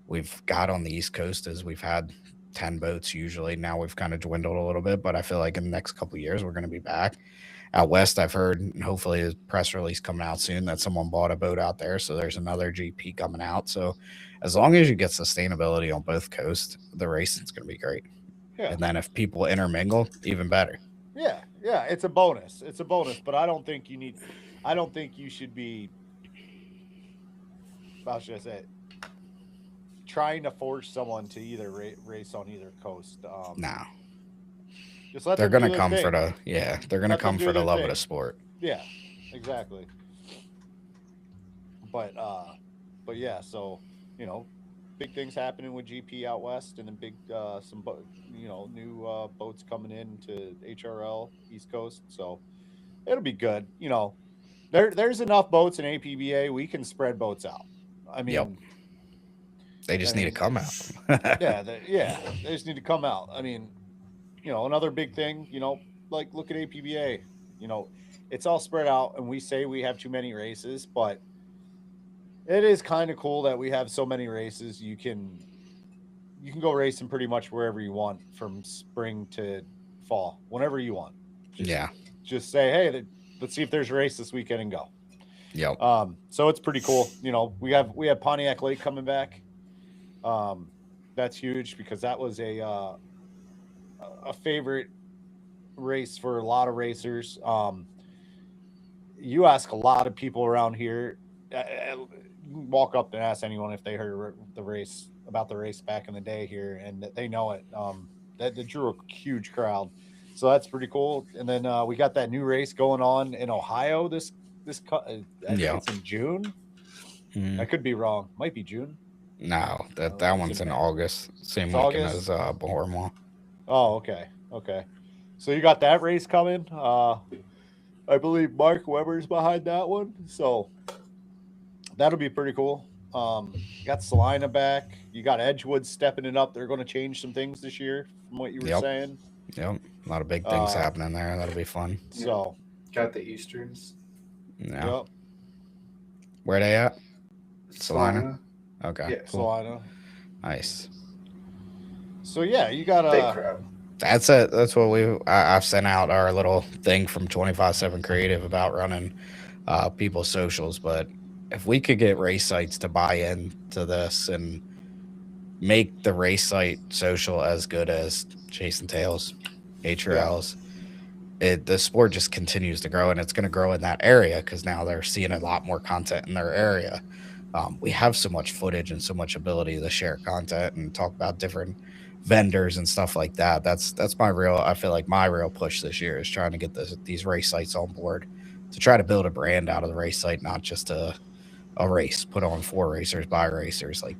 we've got on the East Coast is we've had 10 boats usually. Now we've kind of dwindled a little bit, but I feel like in the next couple of years, we're going to be back. Out west, I've heard, and hopefully a press release coming out soon that someone bought a boat out there. So there's another GP coming out. So as long as you get sustainability on both coasts, the racing's going to be great. Yeah. And then if people intermingle, even better. Yeah. Yeah. It's a bonus. It's a bonus, but I don't think you should be, how should I say it? Trying to force someone to either race on either coast. No. Just let they're going to come for the they're going to come for the love of the sport. Yeah, exactly. But yeah, so big things happening with GP out west, and then big some new boats coming in to HRL East Coast. So it'll be good. There's enough boats in APBA. We can spread boats out. I mean, they just need to come out. they just need to come out. I mean, another big thing, like look at APBA, it's all spread out, and we say we have too many races, but it is kind of cool that we have so many races. You can go racing pretty much wherever you want from spring to fall, whenever you want. Just say, hey, let's see if there's a race this weekend and go. Yep. So it's pretty cool. We have Pontiac Lake coming back. That's huge because that was a favorite race for a lot of racers. You ask a lot of people around here, you can walk up and ask anyone if they heard about the race back in the day here, and they know it. That drew a huge crowd, so that's pretty cool. And then we got that new race going on in Ohio. I think it's in June. I could be wrong. Might be June. No, that one's in August. Same weekend as Bohormont. Oh, okay. So you got that race coming. I believe Mark Weber's behind that one. So that'll be pretty cool. You got Salina back. You got Edgewood stepping it up. They're going to change some things this year from what you were saying. Yep. A lot of big things happening there. That'll be fun. So got the Easterns. Yeah. Yep. Where they at? Salina. Okay. Yeah, cool. Salina. Nice. So yeah, you got big crowd. That's it. That's what I've sent out our little thing from 25/7 Creative about running people's socials. But if we could get race sites to buy into this and make the race site social as good as Chasing Tails, HRLs, the sport just continues to grow, and it's going to grow in that area because now they're seeing a lot more content in their area. we have so much footage and so much ability to share content and talk about different vendors and stuff like that. That's my real. I feel like my real push this year is trying to get these race sites on board to try to build a brand out of the race site, not just a race put on for racers by racers. Like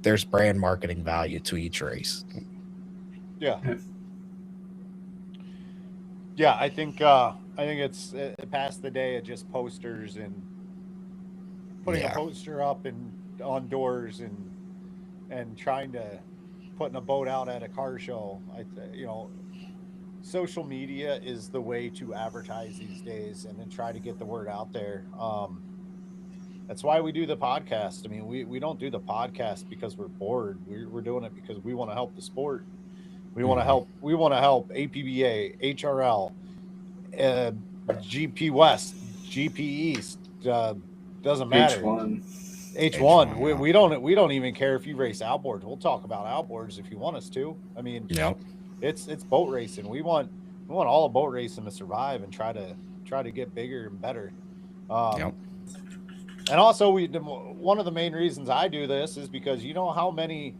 there's brand marketing value to each race. Yeah. Yeah, I think it's past the day of just posters and putting a poster up and on doors and trying to putting a boat out at a car show. Social media is the way to advertise these days and then try to get the word out there. That's why we do the podcast. I mean, we don't do the podcast because we're bored. We're doing it because we want to help the sport. We want to help. We want to help APBA, HRL, GP West, GP East. Doesn't matter. H1. We don't even care if you race outboards. We'll talk about outboards if you want us to. I mean, it's boat racing. We want all of boat racing to survive and try to get bigger and better. And also, one of the main reasons I do this is because you know how many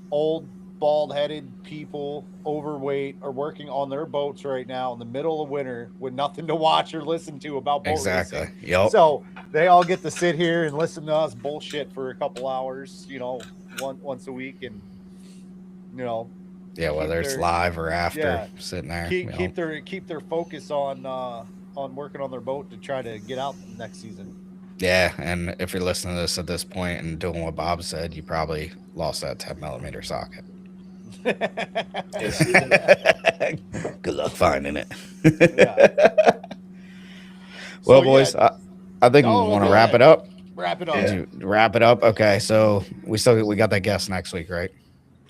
old bald-headed people, overweight, are working on their boats right now in the middle of winter with nothing to watch or listen to about boat racing. Yep. So they all get to sit here and listen to us bullshit for a couple hours, once a week, and whether it's live or after, sitting there, keep their focus on working on their boat to try to get out next season. Yeah, and if you're listening to this at this point and doing what Bob said, you probably lost that 10mm socket. Good luck finding it. Well, boys, I think we want to wrap it up. Wrap it up. Yeah. Wrap it up. Okay, so we got that guest next week, right?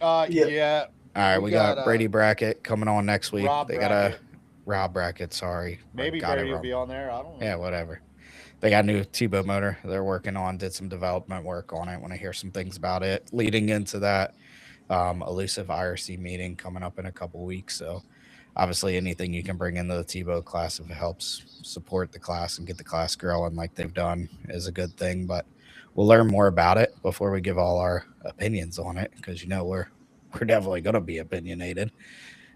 Yeah. All right, we got Brady Brackett coming on next week. Rob Brackett. Sorry, maybe Brady will be on there. I don't know. Yeah, whatever. They got a new T-boat motor they're working on, did some development work on it. Want to hear some things about it leading into that elusive IRC meeting coming up in a couple weeks. So obviously anything you can bring into the T-boat class, if it helps support the class and get the class growing like they've done, is a good thing. But we'll learn more about it before we give all our opinions on it, because we're definitely going to be opinionated.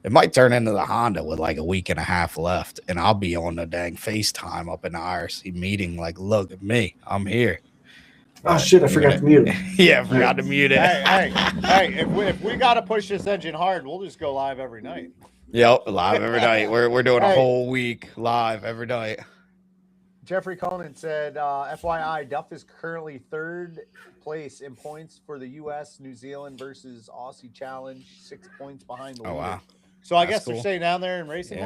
It might turn into the Honda with like a week and a half left, and I'll be on the dang FaceTime up in the IRC meeting. Like, look at me, I'm here. Oh shit! I forgot to mute it. Yeah, I forgot to mute it. Hey! If we got to push this engine hard, we'll just go live every night. Yep, live every night. We're doing a whole week live every night. Jeffrey Conan said, FYI, Duff is currently third place in points for the U.S. New Zealand versus Aussie Challenge, 6 points behind the leader. Oh wow! So I guess they're staying down there and racing.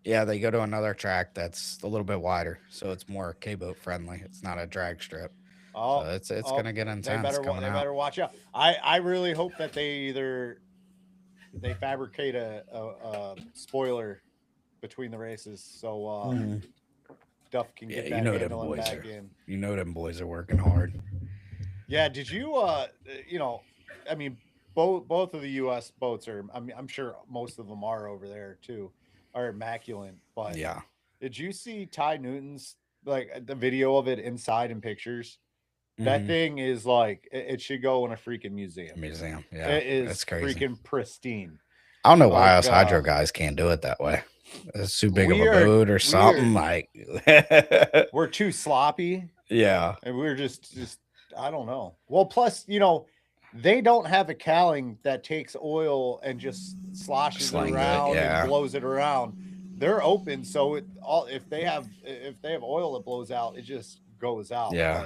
Yeah, they go to another track that's a little bit wider, so it's more K-boat friendly. It's not a drag strip. So it's gonna get intense. They better watch out. I really hope that they fabricate a spoiler between the races, so Duff can get that handle back in. You know them boys are working hard. Yeah, did you I mean, both of the U.S. boats are, I'm sure most of them are over there too, are immaculate, but yeah. Did you see Ty Newton's, like, the video of it inside in pictures? That thing is like, it should go in a freaking museum. Yeah, it is that's crazy. Freaking pristine. I don't know why us hydro guys can't do it that way. It's too big of a boat or something. Like we're too sloppy. Yeah, and we're just I don't know. Well, plus they don't have a cowling that takes oil and just sloshes it around and blows it around. They're open, so if they have oil that blows out, it just goes out. Yeah.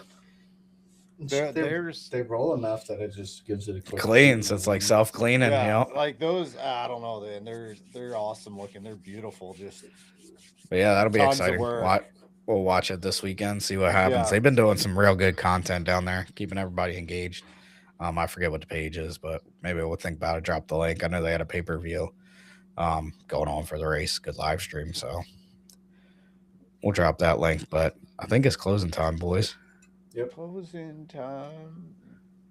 They roll enough that it just gives it a quick clean, so it's like self-cleaning. Yeah, like those. I don't know. Then they're awesome looking. They're beautiful. But yeah, that'll be exciting. We'll watch it this weekend, see what happens. Yeah. They've been doing some real good content down there, keeping everybody engaged. I forget what the page is, but maybe we'll think about it. Drop the link. I know they had a pay-per-view going on for the race. Good live stream, so we'll drop that link. But I think it's closing time, boys. Yep. Closing time.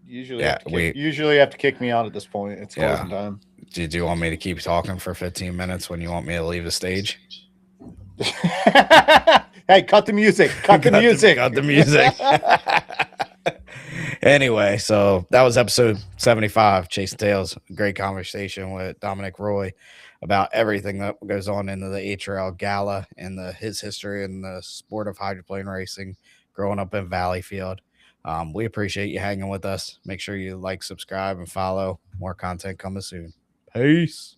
Usually have to kick me out at this point. It's closing time. Do you want me to keep talking for 15 minutes when you want me to leave the stage? Hey, cut the music. Cut the music. Cut the music. Anyway, so that was episode 75, Chasing Tails. Great conversation with Dominic Roy about everything that goes on in the HRL Gala and his history in the sport of hydroplane racing, growing up in Valleyfield. We appreciate you hanging with us. Make sure you like, subscribe, and follow. More content coming soon. Peace.